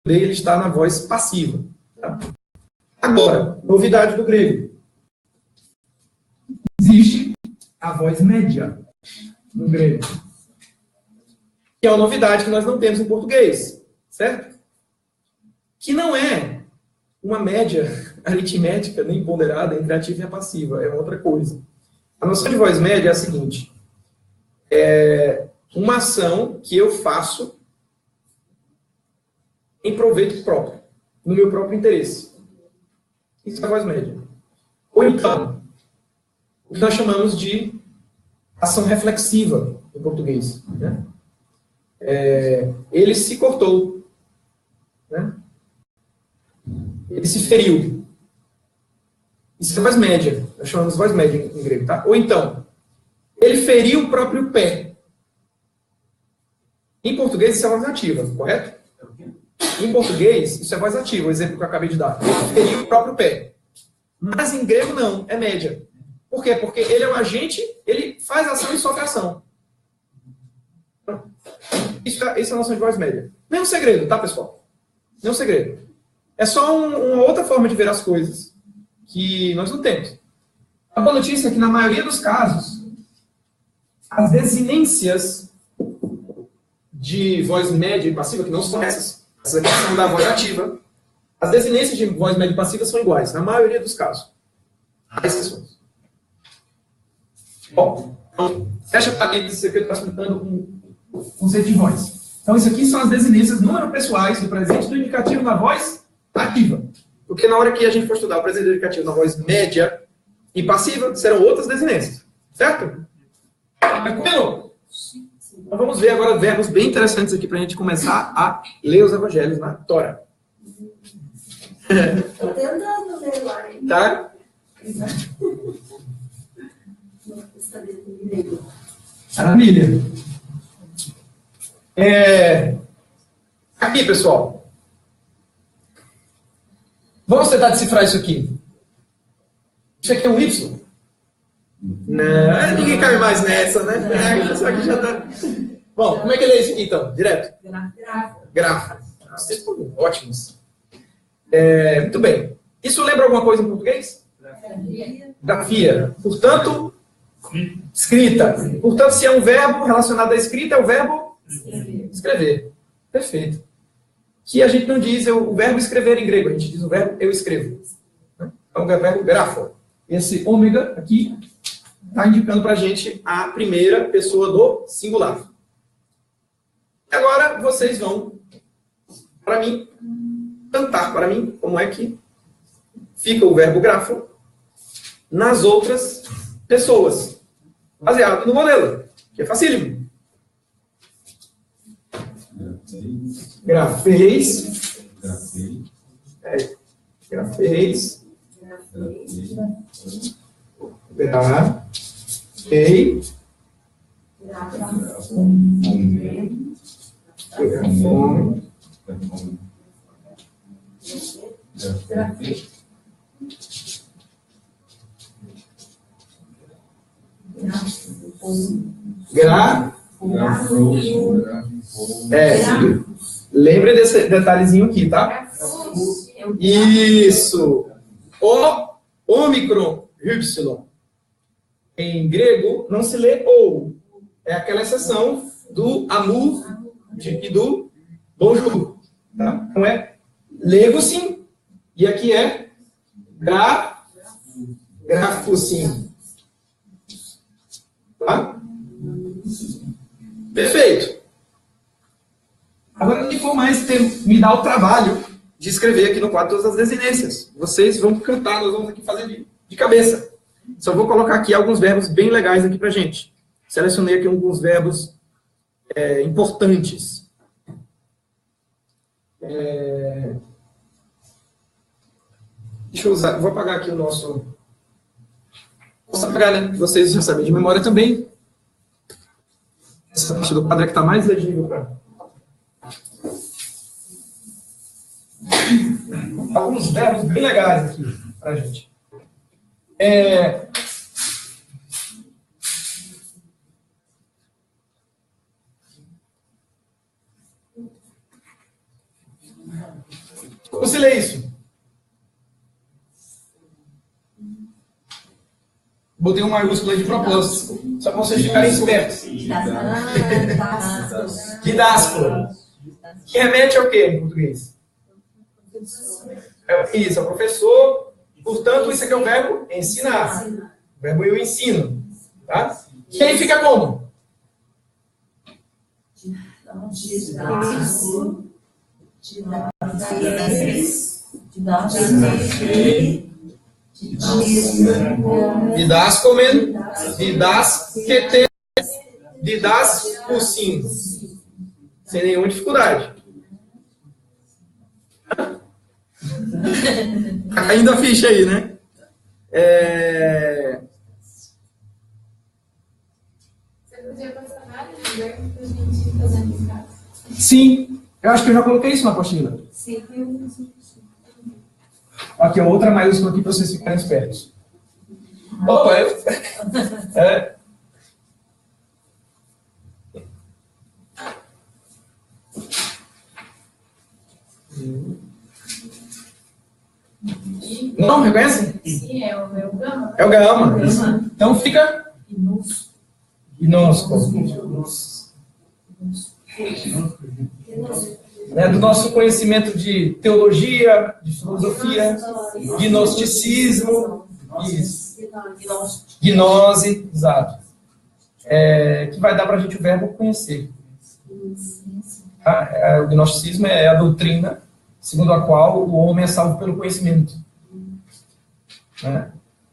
Ele está na voz passiva. Tá? Agora, novidade do grego. Existe a voz média no grego. Que é uma novidade que nós não temos em português. Certo? Que não é uma média aritmética nem ponderada entre a ativa e a passiva. É outra coisa. A noção de voz média é a seguinte. É uma ação que eu faço em proveito próprio, no meu próprio interesse. Isso é a voz média. Ou então, o que nós chamamos de ação reflexiva, em português. Né? Ele se cortou. Né? Ele se feriu. Isso é voz média. Nós chamamos de voz média em grego. Tá? Ou então, ele feriu o próprio pé. Em português, isso é voz ativa, correto? Em português, isso é voz ativa, o exemplo que eu acabei de dar. Ele feriu o próprio pé. Mas em grego, não. É média. Por quê? Porque ele é o agente, ele faz ação e sofre ação. Isso é a noção de voz média. Nem um segredo, tá, pessoal? Nem um segredo. É só uma outra forma de ver as coisas que nós não temos. A boa notícia é que, na maioria dos casos, as desinências de voz média e passiva, que não são essas aqui são da voz ativa, as desinências de voz média e passiva são iguais, na maioria dos casos. Há exceções. Bom, então, fecha parênteses, isso aqui eu estou explicando o conceito de voz. Então, isso aqui são as desinências número-pessoais do presente do indicativo na voz ativa. Porque na hora que a gente for estudar o presente do indicativo na voz média e passiva, serão outras desinências. Certo? Tranquilo? Então, vamos ver agora verbos bem interessantes aqui para a gente começar a ler os evangelhos na Tora. Estou tentando ler lá, hein? Tá? Maravilha. Aqui, pessoal. Vamos tentar decifrar isso aqui. Isso aqui é um Y? Não, ninguém cai mais nessa, né? Isso aqui já tá... Bom, como é que ele é isso aqui, então? Direto? Grafo. Vocês estão ótimos. Muito bem. Isso lembra alguma coisa em português? Grafia. Portanto, escrita. Portanto, se é um verbo relacionado à escrita, é o verbo escrever. Perfeito. Que a gente não diz o verbo escrever em grego, a gente diz o verbo eu escrevo. Então, é o verbo grafo. Esse ômega aqui está indicando para a gente a primeira pessoa do singular. Agora, vocês vão, para mim, cantar para mim como é que fica o verbo grafo nas outras pessoas, baseado no modelo, que é facílimo. Grafeis. Grafeis. Grafei. Lembre desse detalhezinho aqui, tá? Isso. O ômicron Y. Em grego, não se lê ou. É aquela exceção do amour e do bonjour. Tá? Então é lego sim. E aqui é grafo sim. Tá? Perfeito. Agora, não for mais me dar o trabalho de escrever aqui no quadro todas as desinências. Vocês vão cantar, nós vamos aqui fazer de cabeça. Só vou colocar aqui alguns verbos bem legais aqui pra gente. Selecionei aqui alguns verbos importantes. Deixa eu usar, vou apagar aqui o nosso... Posso apagar, né? Vocês já sabem de memória também. Essa parte do quadro é que está mais legível para... Alguns verbos bem legais aqui para a gente. Como se lê isso? Botei um maiúsculo aí de propósito, só para vocês ficarem espertos. Didáscula. Que remete ao quê em português? Isso, é o professor. Portanto, isso aqui é o verbo ensinar. O verbo eu ensino. Tá? E aí fica como? Didascomen, didasquete, didascusim. Sem nenhuma dificuldade. Tá caindo a ficha aí, né? Você podia passar vários verbos pra gente fazer em casa. Sim, eu acho que eu já coloquei isso na apostila. Sim, eu Aqui, outra maiúscula aqui para vocês ficarem espertos. Opa, Não, reconhece? Sim, é o meu gama. É o gama. Então fica gnosco. Do nosso conhecimento de teologia, de filosofia, gnosticismo, isso. Gnose, exato. Que vai dar para a gente o verbo conhecer. O gnosticismo é a doutrina segundo a qual o homem é salvo pelo conhecimento. Né?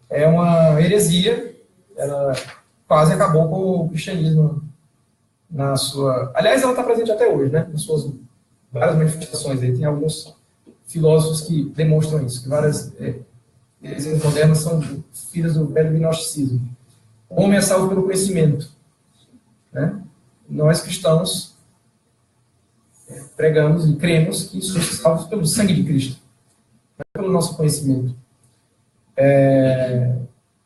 É uma heresia, ela quase acabou com o cristianismo na sua... Aliás, ela está presente até hoje, né? Nas suas várias manifestações. Aí. Tem alguns filósofos que demonstram isso, que várias heresias modernas são filhas do velho gnosticismo. O homem é salvo pelo conhecimento. Né? Nós, cristãos, pregamos e cremos que somos salvos pelo sangue de Cristo, não pelo nosso conhecimento.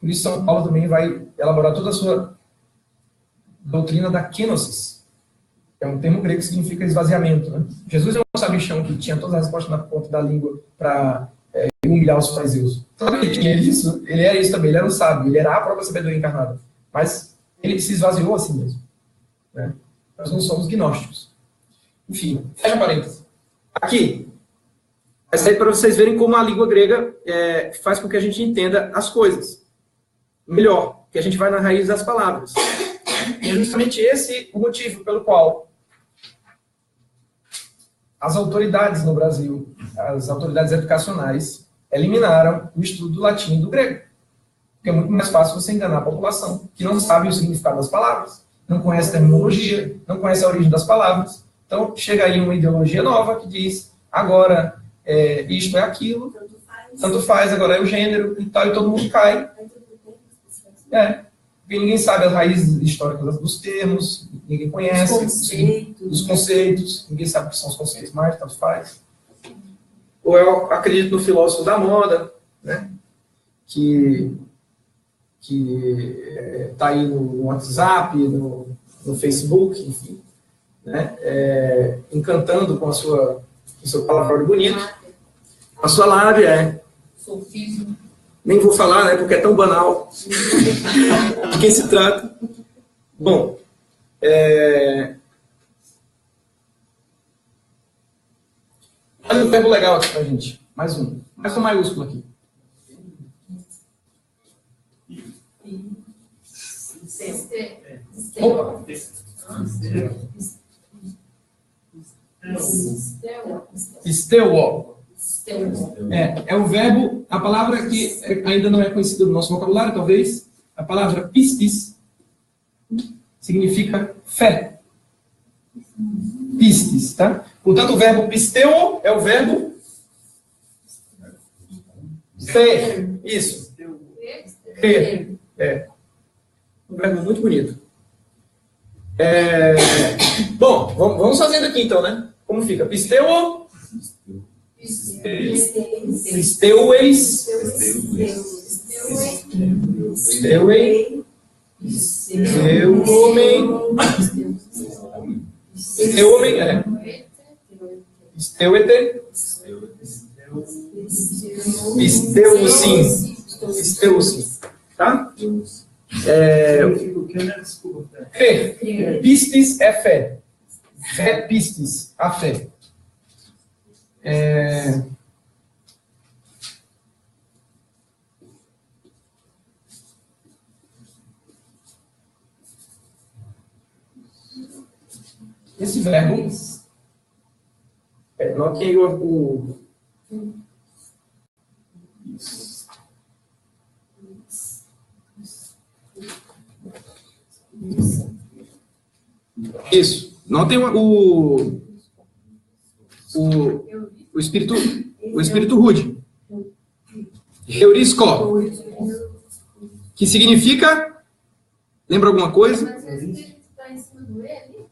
Por isso, São Paulo também vai elaborar toda a sua doutrina da kenosis, que é um termo grego que significa esvaziamento. Né? Jesus é um sabichão que tinha todas as respostas na ponta da língua para humilhar os fariseus. Claro que ele tinha isso, ele era isso também, ele era um sábio, ele era a própria sabedoria encarnada. Mas ele se esvaziou assim mesmo. Né? Nós não somos gnósticos. Enfim, fecha parênteses. Aqui, essa aí para vocês verem como a língua grega faz com que a gente entenda as coisas melhor, que a gente vai na raiz das palavras. E é justamente esse o motivo pelo qual as autoridades no Brasil, as autoridades educacionais, eliminaram o estudo do latim e do grego. Porque é muito mais fácil você enganar a população, que não sabe o significado das palavras, não conhece a terminologia, não conhece a origem das palavras. Então, chega aí uma ideologia nova que diz, agora isto é aquilo, tanto faz, agora é o gênero e tal, e todo mundo cai. Porque ninguém sabe as raízes históricas dos termos, ninguém conhece os conceitos, ninguém sabe o que são os conceitos mais, tanto faz. Ou eu acredito no filósofo da moda, né, que está aí no WhatsApp, no Facebook, enfim. Né, encantando com o seu palavra bonito, com a sua lábia, Sofismo. Nem vou falar, né, porque é tão banal de quem se trata. Bom, olha um verbo legal aqui pra gente. Mais um maiúsculo aqui. Opa. Pisteuo. É o verbo, a palavra que ainda não é conhecida no nosso vocabulário, talvez. A palavra pistis significa fé. Pistis, tá? Portanto, o verbo pisteuo é o verbo fé. Isso. Crer. Um verbo muito bonito. Bom, vamos fazendo aqui então, né? Como fica? Pisteuo. Pisteueis. Pisteuei. Pisteuomem. Pisteuomem, Pisteuete. Pisteusim. Pisteusim. Tá? Fé. Pistis é fé. Fé, pistis, a fé. esse verbo, note aí isso. Notem o espírito rude. Heurisco. Que significa? Lembra alguma coisa? Mas o espírito está em cima do ele?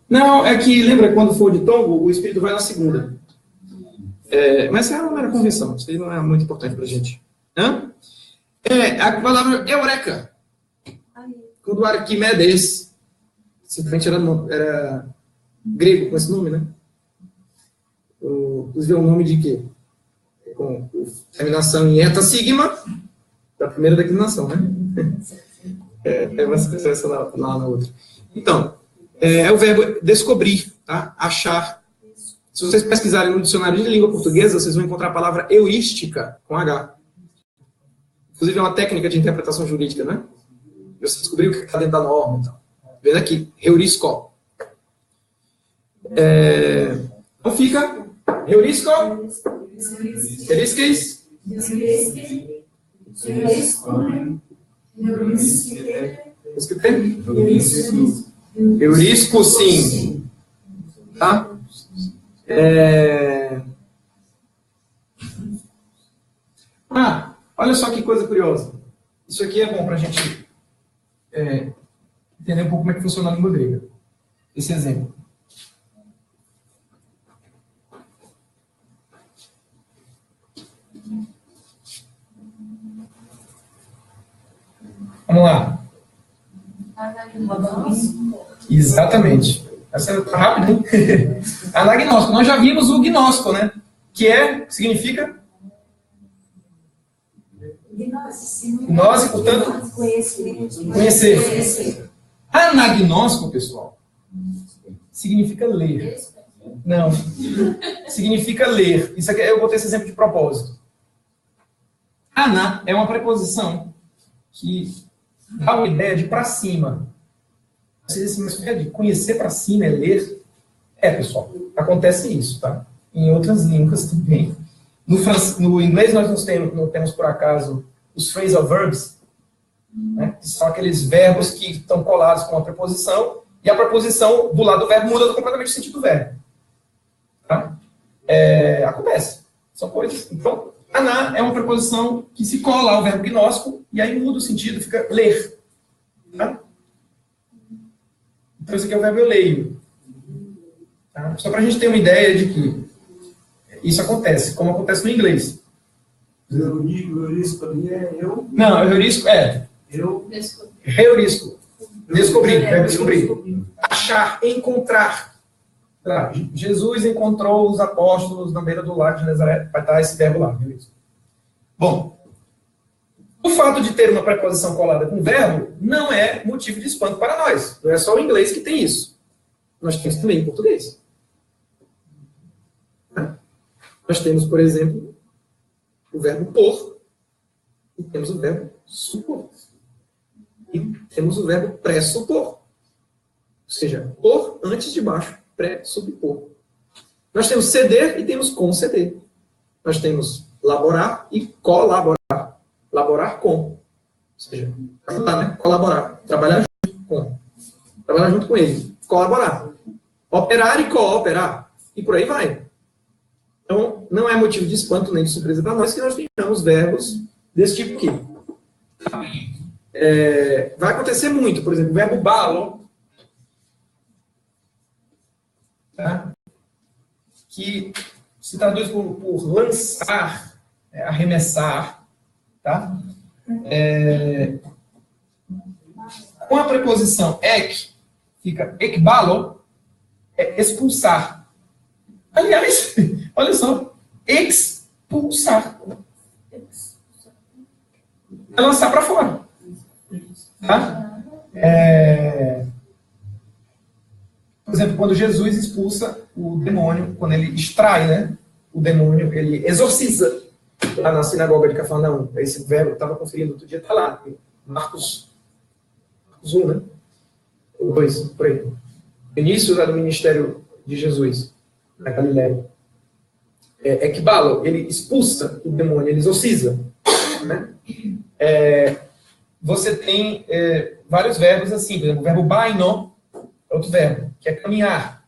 Não, é que, lembra quando for de tombo, o espírito vai na segunda. Mas essa é uma mera convenção, isso aí não é muito importante pra gente. A palavra eureka. Quando Arquimedes, simplesmente era grego com esse nome, né? Inclusive é um nome de quê? Com terminação em eta sigma, da primeira declinação, né? Você essa lá na outra. Então, é o verbo descobrir, tá? Achar. Se vocês pesquisarem no dicionário de língua portuguesa, vocês vão encontrar a palavra heurística, com H. Inclusive é uma técnica de interpretação jurídica, né? Você descobriu o que está dentro da norma. Então. Vendo aqui, heurisco. Então fica heurisco, heurisques, heurisco, sim. Tá? Olha só que coisa curiosa. Isso aqui é bom para a gente entender um pouco como é que funciona a língua grega. Esse exemplo. Vamos lá. Exatamente. Essa tá rápida, hein? Anagnóstico. Nós já vimos o gnóstico, né? Que significa? Gnose, portanto, conhecer. Anagnóstico, pessoal, significa ler. Não. Significa ler. Isso aqui, eu botei esse exemplo de propósito. Aná é uma preposição que dá uma ideia de para cima. Mas de conhecer para cima é ler? Pessoal, acontece isso, tá? Em outras línguas também. No inglês nós não temos, por acaso, os phrasal verbs, né? Que são aqueles verbos que estão colados com uma preposição, e a preposição do lado do verbo muda completamente o sentido do verbo. Tá? Acontece. São coisas. Então, aná é uma preposição que se cola ao verbo gnóstico, e aí muda o sentido, fica ler. Tá? Então, esse aqui é o verbo eu leio. Tá? Só para a gente ter uma ideia de que isso acontece, como acontece no inglês. Heurisco ali é eu. Não, heurisco Eu. Heurisco. Descobrir. Achar, encontrar. Jesus encontrou os apóstolos na beira do lago de Nazaré. Vai estar esse verbo lá, heurisco. Bom, o fato de ter uma preposição colada com verbo não é motivo de espanto para nós. Não é só o inglês que tem isso. Nós temos também em português. Nós temos, por exemplo, o verbo por, e temos o verbo supor. E temos o verbo pressupor. Ou seja, por antes de baixo, pré-subpor. Nós temos ceder e temos conceder. Nós temos laborar e colaborar. Laborar com. Ou seja, colaborar. Trabalhar junto com. Trabalhar junto com ele. Colaborar. Operar e cooperar. E por aí vai. Então, não é motivo de espanto nem de surpresa para nós que nós tenhamos verbos desse tipo aqui. Vai acontecer muito. Por exemplo, o verbo balo, tá? Que se traduz por lançar, arremessar. Tá? Com a preposição ek, fica ekbalo, é expulsar. Aliás, olha só, expulsar. É lançar para fora. Tá? Por exemplo, quando Jesus expulsa o demônio, quando ele extrai, né, o demônio, ele exorciza. Lá na sinagoga de Cafarnaum, esse verbo estava conferindo outro dia, está lá, Marcos 1, né? Ou 2, por aí. início do ministério de Jesus, na Galileia. Ekbalo, ele expulsa o demônio, ele exorciza. Né? Você tem vários verbos assim, por exemplo, o verbo baino, é outro verbo, que é caminhar.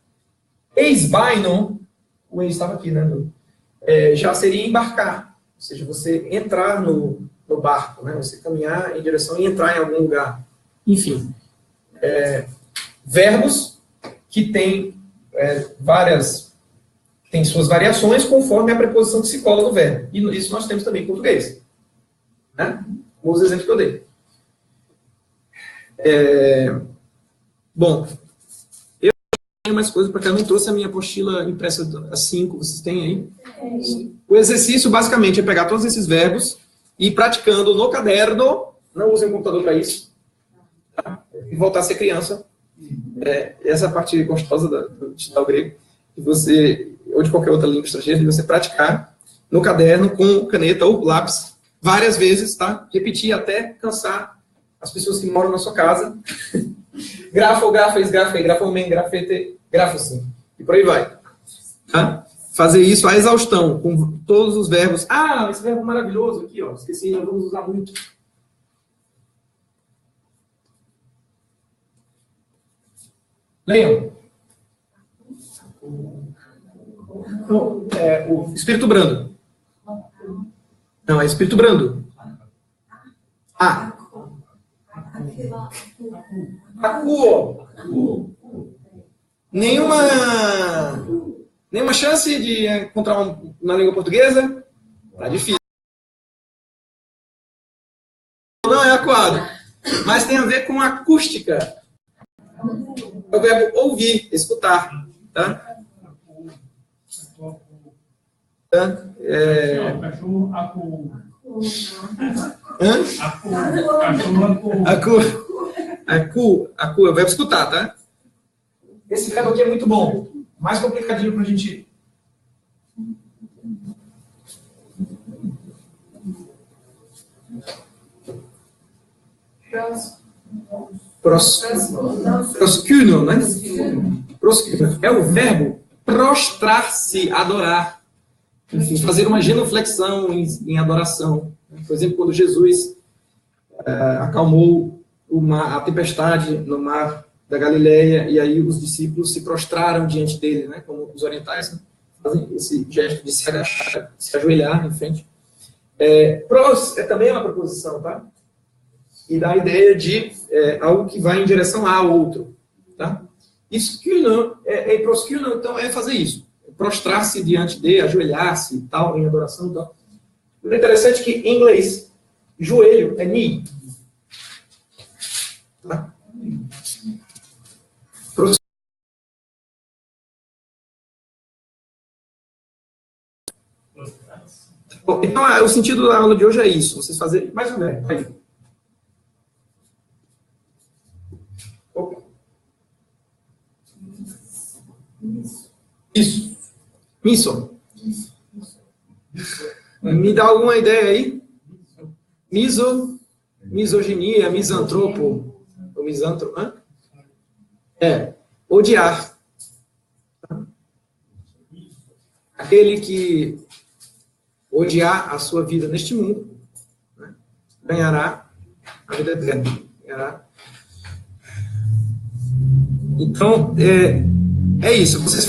Eis baino, o eis estava aqui, né? Já seria embarcar, ou seja, você entrar no barco, né? Você caminhar em direção e entrar em algum lugar. Enfim, verbos que têm tem suas variações conforme a preposição que se cola no verbo. E isso nós temos também em português. Né? Os exemplos que eu dei. Bom, eu tenho mais coisas para cá. Eu não trouxe a minha apostila impressa a 5. Vocês têm aí? O exercício, basicamente, é pegar todos esses verbos e ir praticando no caderno. Não usem o computador para isso. Tá? E voltar a ser criança. Essa parte gostosa de estudar o grego. E você, ou de qualquer outra língua estrangeira, de você praticar no caderno com caneta ou lápis várias vezes, tá? Repetir até cansar as pessoas que moram na sua casa. Grafo, grafes, grafei, grafomen, grafete, grafo-sim. E por aí vai. Tá? Fazer isso à exaustão, com todos os verbos. Ah, esse verbo maravilhoso aqui, ó. Esqueci, nós vamos usar muito. Leiam. O espírito brando. Não, é espírito brando. Acuo. Nenhuma chance de encontrar na língua portuguesa? Tá difícil. Não é acuado. Mas tem a ver com acústica. É o verbo ouvir, escutar. Tá? Acu é o verbo escutar, tá? Esse verbo aqui é muito bom. Mais complicadinho pra gente. Proskuno, né? Proskuno. É o verbo prostrar-se, adorar. Enfim, fazer uma genuflexão em adoração. Por exemplo, quando Jesus acalmou a tempestade no mar da Galileia, e aí os discípulos se prostraram diante dele, né? Como os orientais, né? Fazem esse gesto de se agachar, se ajoelhar em frente. Pros é uma preposição, tá? E dá a ideia de algo que vai em direção a outro, tá? Iskuno, proskuno, então, é fazer isso. Prostrar-se diante de, ajoelhar-se, tal, em adoração e tal. O interessante é que, em inglês, joelho é knee. Tá? Bom, então, o sentido da aula de hoje é isso. Vocês fazerem mais um verbo. Aí. Opa. Isso. Miso. Me dá alguma ideia aí? Misoginia, misantropo. Ou misantropo. Odiar. Aquele que odiar a sua vida neste mundo, né, ganhará a vida eterna. Então, é isso. Vocês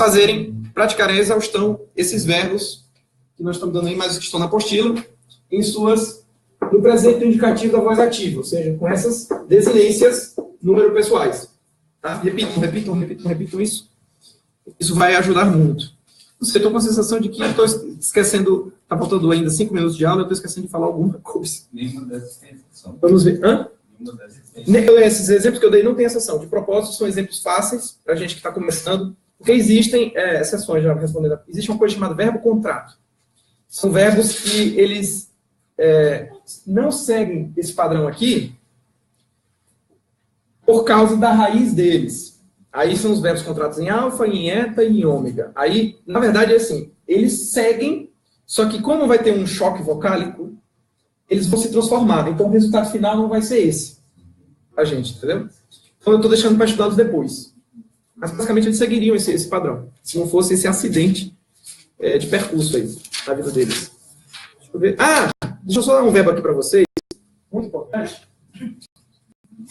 praticarem a exaustão esses verbos que nós estamos dando aí, mas que estão na apostila, no presente indicativo da voz ativa, ou seja, com essas desinências número pessoais. Tá? Repitam isso. Isso vai ajudar muito. Você estou com a sensação de que eu estou esquecendo, está faltando ainda 5 minutos de aula, eu estou esquecendo de falar alguma coisa. Nenhuma dessas tem exceção. Vamos ver. Nenhuma dessas tem Esses exemplos que eu dei não tem exceção. De propósito, são exemplos fáceis para a gente que está começando, porque existem exceções, já respondendo. Existe uma coisa chamada verbo contrato. São verbos que eles não seguem esse padrão aqui por causa da raiz deles. Aí são os verbos contratos em alfa, em eta e em ômega. Aí, na verdade, é assim, eles seguem, só que como vai ter um choque vocálico, eles vão se transformar. Então, o resultado final não vai ser esse. A gente, entendeu? Então, eu estou deixando para estudá-los depois. Mas basicamente eles seguiriam esse padrão, se não fosse esse acidente de percurso aí na vida deles. Deixa eu ver. Deixa eu só dar um verbo aqui para vocês. Muito importante.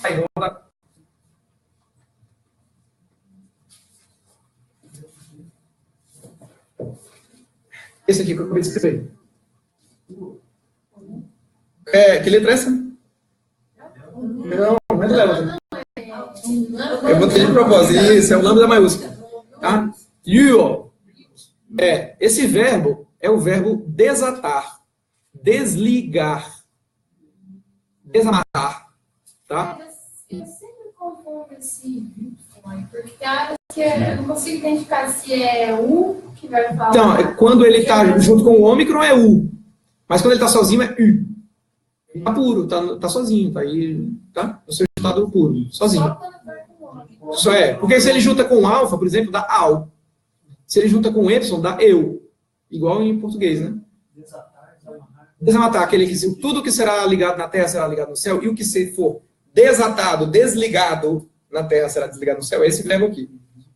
Aí, vamos lá. Esse aqui que eu acabei de escrever. Que letra é essa? Não é do Léo. Eu vou ter de propósito. Isso, é o lambda maiúsculo. Tá? You. Esse verbo é o verbo desatar, desligar, desamarrar. Tá? Eu sempre confundo esse porque tem horas que eu não consigo identificar se é U que vai falar. Então, quando ele está junto com o ômicron é U. Mas quando ele está sozinho é U. Ele está puro, tá sozinho, tá aí, tá? No seu estado puro, sozinho. Só quando vai com o ômicron. Isso porque se ele junta com alfa, por exemplo, dá ao. Se ele junta com Y, dá eu. Igual em português, né? Desamarrar, aquele que tudo que será ligado na terra será ligado no céu, e o que se for desatado, desligado na terra será desligado no céu, é esse verbo aqui.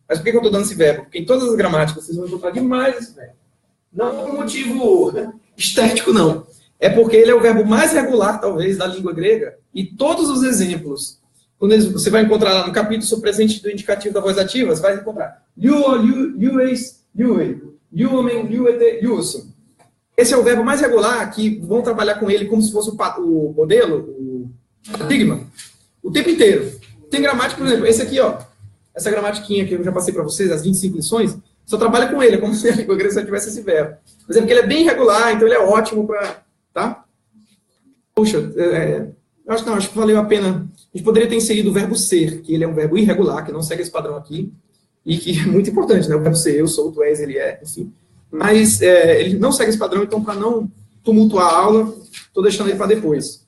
Mas por que eu estou dando esse verbo? Porque em todas as gramáticas vocês vão encontrar demais esse verbo. Não por motivo estético, não. É porque ele é o verbo mais regular, talvez, da língua grega, e todos os exemplos, quando você vai encontrar lá no capítulo sobre o presente do indicativo da voz ativa, você vai encontrar you, you, is, you, you, homem, you, you. Esse é o verbo mais regular que vão trabalhar com ele como se fosse o modelo, o paradigma, o tempo inteiro. Tem gramática, por exemplo, esse aqui, ó. Essa gramatiquinha que eu já passei para vocês, as 25 lições, só trabalha com ele, é como se a língua grega só tivesse esse verbo. Por exemplo, que ele é bem regular, então ele é ótimo para... Tá? Poxa, acho que valeu a pena. A gente poderia ter inserido o verbo ser, que ele é um verbo irregular, que não segue esse padrão aqui, e que é muito importante, né? O verbo ser, eu sou, tu és, ele é, enfim. Mas ele não segue esse padrão, então para não tumultuar a aula, estou deixando ele para depois.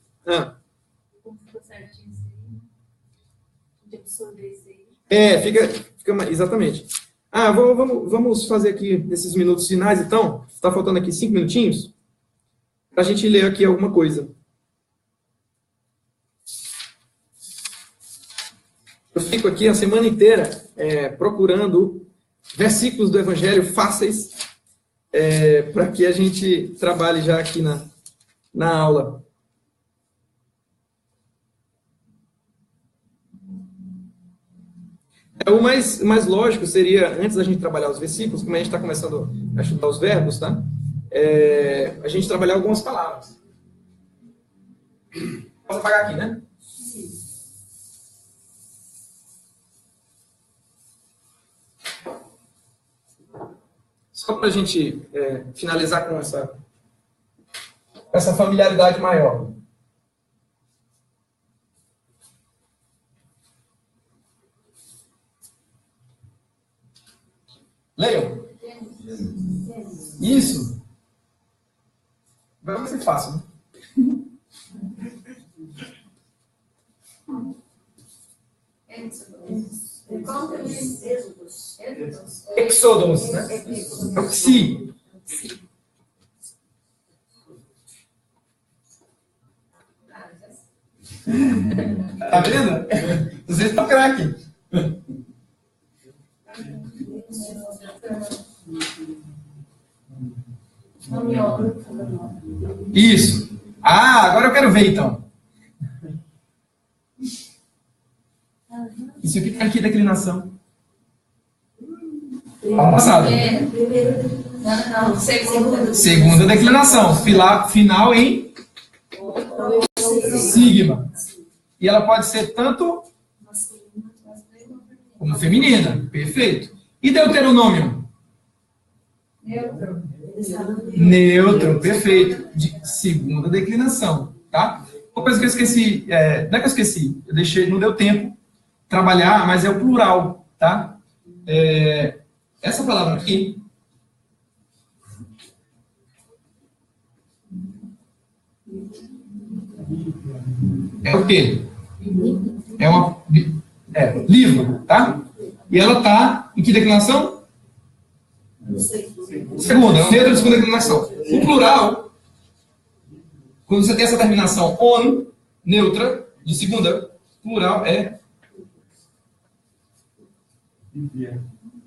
Fica exatamente. Vamos fazer aqui nesses minutos finais, então. Está faltando aqui 5 minutinhos para a gente ler aqui alguma coisa. Eu fico aqui a semana inteira procurando versículos do Evangelho fáceis para que a gente trabalhe já aqui na aula. O mais lógico seria, antes da gente trabalhar os versículos, como a gente está começando a estudar os verbos, tá? A gente trabalhar algumas palavras. Posso apagar aqui, né? Só para a gente finalizar com essa familiaridade maior. Leiam. Isso. Vai ser fácil, né? Exodus, né? Sim. Tá vendo? Vocês estão craque. Isso. Agora eu quero ver, então. Isso aqui é aqui declinação. Passado. Não. Segunda declinação. Final em sigma. E ela pode ser tanto como feminina. Perfeito. E Deuteronômio? Neutro, perfeito. De segunda declinação, tá? Uma coisa que eu esqueci, não é que eu esqueci, eu deixei, não deu tempo trabalhar, mas é o plural, tá? Essa palavra aqui é o quê? Livro, tá? E ela tá em que declinação? Segunda, neutro de segunda declinação. O plural, quando você tem essa terminação on, neutra, de segunda, plural é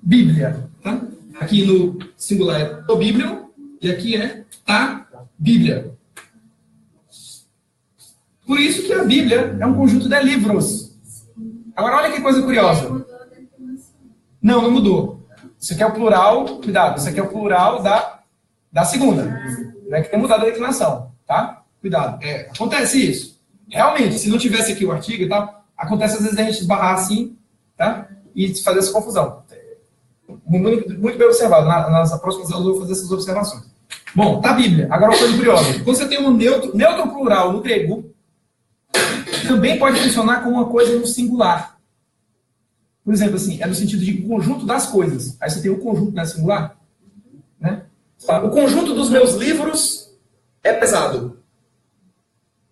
Bíblia. Tá? Aqui no singular é o Bíblio e aqui é a Bíblia. Por isso que a Bíblia é um conjunto de livros. Agora, olha que coisa curiosa. Não, não mudou. Isso aqui é o plural, cuidado, isso aqui é o plural da segunda. Não é que tem mudado a declinação, tá? Cuidado. Acontece isso. Realmente, se não tivesse aqui o artigo e tal, acontece às vezes a gente esbarrar assim, tá? E fazer essa confusão. Muito, muito bem observado. Nas próximas aulas eu vou fazer essas observações. Bom, tá a Bíblia. Agora uma coisa curiosa. Quando você tem um neutro plural no grego, também pode funcionar como uma coisa no singular. Por exemplo, assim, é no sentido de conjunto das coisas. Aí você tem o conjunto na singular, né? O conjunto dos meus livros é pesado.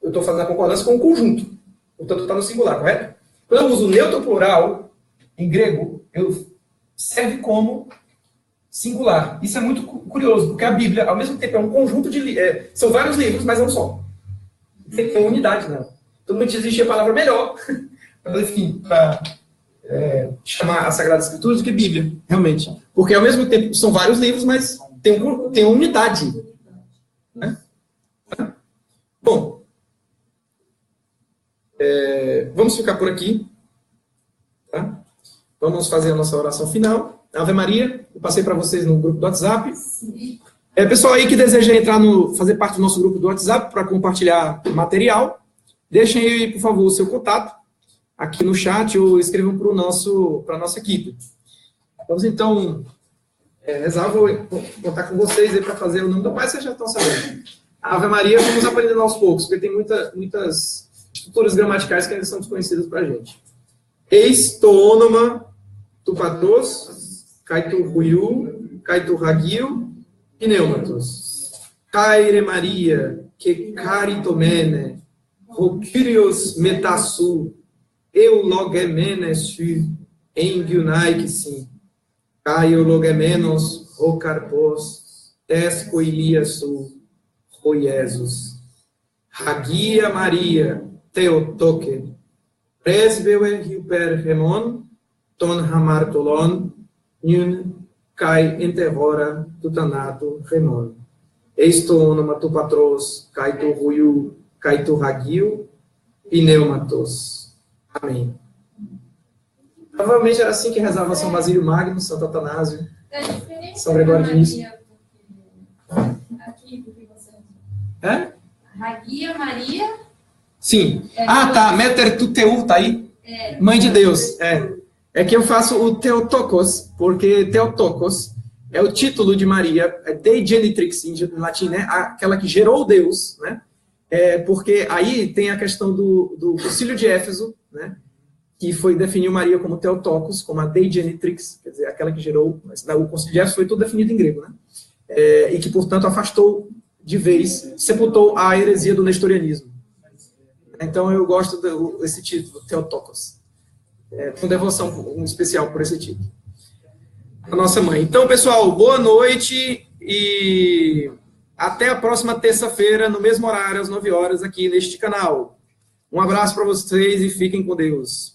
Eu estou fazendo a concordância com o conjunto. Portanto, está no singular, correto? Quando eu uso neutro plural, em grego, serve como singular. Isso é muito curioso, porque a Bíblia, ao mesmo tempo, é um conjunto de... são vários livros, mas é um só. Tem uma unidade, não. Então, não existe a palavra melhor para chamar a Sagrada Escritura do que Bíblia, realmente. Porque, ao mesmo tempo, são vários livros, mas tem uma unidade. Né? Bom, vamos ficar por aqui. Tá? Vamos fazer a nossa oração final. Ave Maria, eu passei para vocês no grupo do WhatsApp. Pessoal aí que deseja fazer parte do nosso grupo do WhatsApp para compartilhar material, deixem aí, por favor, o seu contato aqui no chat ou escrevam para a nossa equipe. Vamos então rezar, vou contar com vocês aí para fazer o nome do Pai, vocês já estão sabendo. Ave Maria, vamos aprendendo aos poucos, porque tem muitas estruturas gramaticais que ainda são desconhecidas para a gente. Eis to onoma tu patros, kai tu ruiu, kai tu ragio, pneumatos. Caire Maria, que caritomene, o Kyrios metassu, eu logemenesu, engiunai que sim, caio logemenos, o carpos, tesco iliasu, o Jesus. Hagia Maria, Theotoke, presbeve hyper hemon, ton hamartolon, nun kai enterrora tutanato remon. Esto onoma tu patros, kai tu ruiu, kai tu ragio, pneumatos. Amém. Provavelmente era assim que rezava São Basílio Magno, Santo Atanásio, São Gregório de Nícia. Aqui, porque você... Hagia Maria. Sim. Tá. Meter tuteu, tá aí? Mãe de Deus. É que eu faço o Theotokos, porque Theotokos é o título de Maria, Dei Genitrix, em latim, né? Aquela que gerou Deus, né? Porque aí tem a questão do Concílio de Éfeso, né? Que definiu Maria como Theotokos, como a Dei Genitrix, quer dizer, aquela que gerou. O Concílio de Éfeso foi tudo definido em grego, né? E que, portanto, afastou de vez, sepultou a heresia do nestorianismo. Então, eu gosto desse título, Theotokos. Com devoção especial por esse título. A nossa mãe. Então, pessoal, boa noite e até a próxima terça-feira, no mesmo horário, às 9 horas, aqui neste canal. Um abraço para vocês e fiquem com Deus.